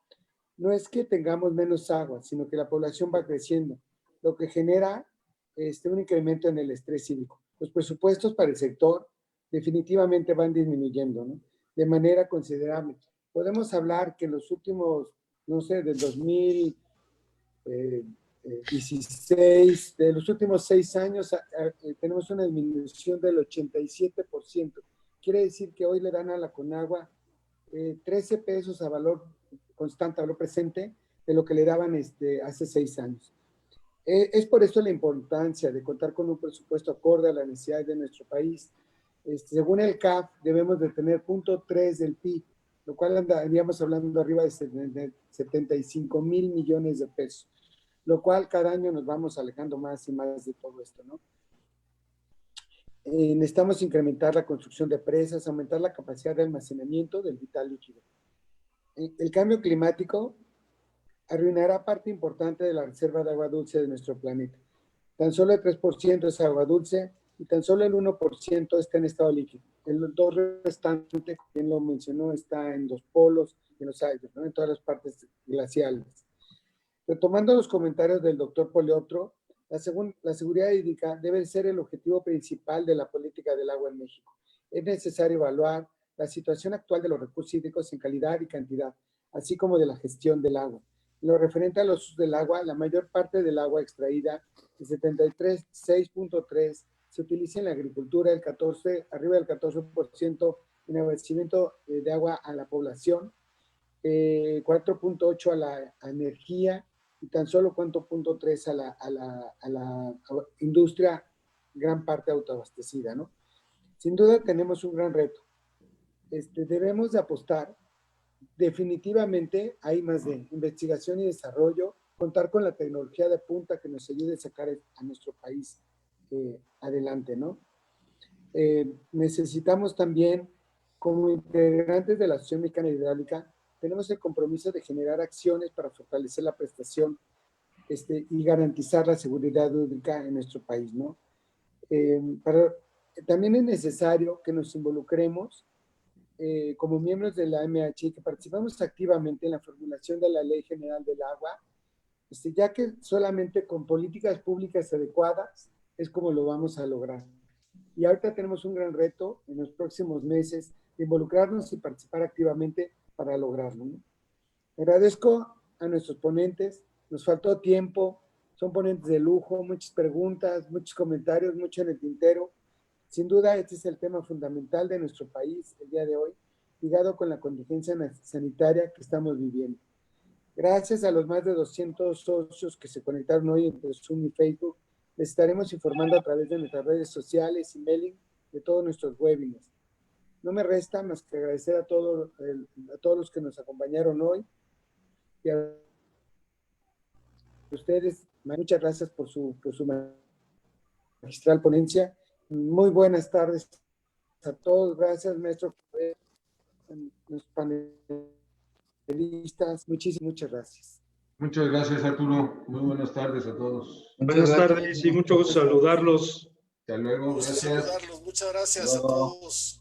no es que tengamos menos agua, sino que la población va creciendo, lo que genera un incremento en el estrés hídrico. Los presupuestos para el sector definitivamente van disminuyendo, ¿no? De manera considerable. Podemos hablar que en los últimos, no sé, del 2016, de los últimos 6 años, tenemos una disminución del 87%. Quiere decir que hoy le dan a la Conagua 13 pesos a valor constante, a valor presente, de lo que le daban hace 6 años. Es por eso la importancia de contar con un presupuesto acorde a las necesidades de nuestro país. Según el CAF, debemos de tener 0.3 del PIB, lo cual andaríamos hablando arriba de 75 mil millones de pesos, lo cual cada año nos vamos alejando más y más de todo esto, ¿no? Necesitamos incrementar la construcción de presas, aumentar la capacidad de almacenamiento del vital líquido. El cambio climático arruinará parte importante de la reserva de agua dulce de nuestro planeta. Tan solo el 3% es agua dulce y tan solo el 1% está en estado líquido. El 2 restante, quien lo mencionó, está en los polos y en los aires, ¿no? En todas las partes glaciales. Retomando los comentarios del doctor Poliotro, la seguridad hídrica debe ser el objetivo principal de la política del agua en México. Es necesario evaluar la situación actual de los recursos hídricos en calidad y cantidad, así como de la gestión del agua. En lo referente a los usos del agua, la mayor parte del agua extraída, el 73,6.3%, se utiliza en la agricultura, arriba del 14% en abastecimiento de agua a la población, 4.8% a la energía y tan solo 4.3% a la industria, gran parte autoabastecida, ¿no? Sin duda tenemos un gran reto. Debemos de apostar definitivamente a I+D, investigación y desarrollo, contar con la tecnología de punta que nos ayude a sacar a nuestro país adelante, ¿no? Necesitamos también, como integrantes de la Asociación Mexicana Hidráulica, tenemos el compromiso de generar acciones para fortalecer la prestación y garantizar la seguridad hídrica en nuestro país, ¿no? También es necesario que nos involucremos como miembros de la MH y que participamos activamente en la formulación de la Ley General del Agua, ya que solamente con políticas públicas adecuadas es como lo vamos a lograr. Y ahorita tenemos un gran reto en los próximos meses de involucrarnos y participar activamente para lograrlo, ¿no? Agradezco a nuestros ponentes, nos faltó tiempo, son ponentes de lujo, muchas preguntas, muchos comentarios, mucho en el tintero. Sin duda, este es el tema fundamental de nuestro país el día de hoy, ligado con la contingencia sanitaria que estamos viviendo. Gracias a los más de 200 socios que se conectaron hoy entre Zoom y Facebook, les estaremos informando a través de nuestras redes sociales y mailing de todos nuestros webinars. No me resta más que agradecer a todos los que nos acompañaron hoy y a ustedes, muchas gracias por su magistral ponencia. Muy buenas tardes a todos. Gracias, maestro, los panelistas. Muchas gracias. Muchas gracias, Arturo. Muy buenas tardes a todos. Buenas tardes y mucho gusto saludarlos. Hasta luego. Gracias. Gracias. Muchas gracias a todos.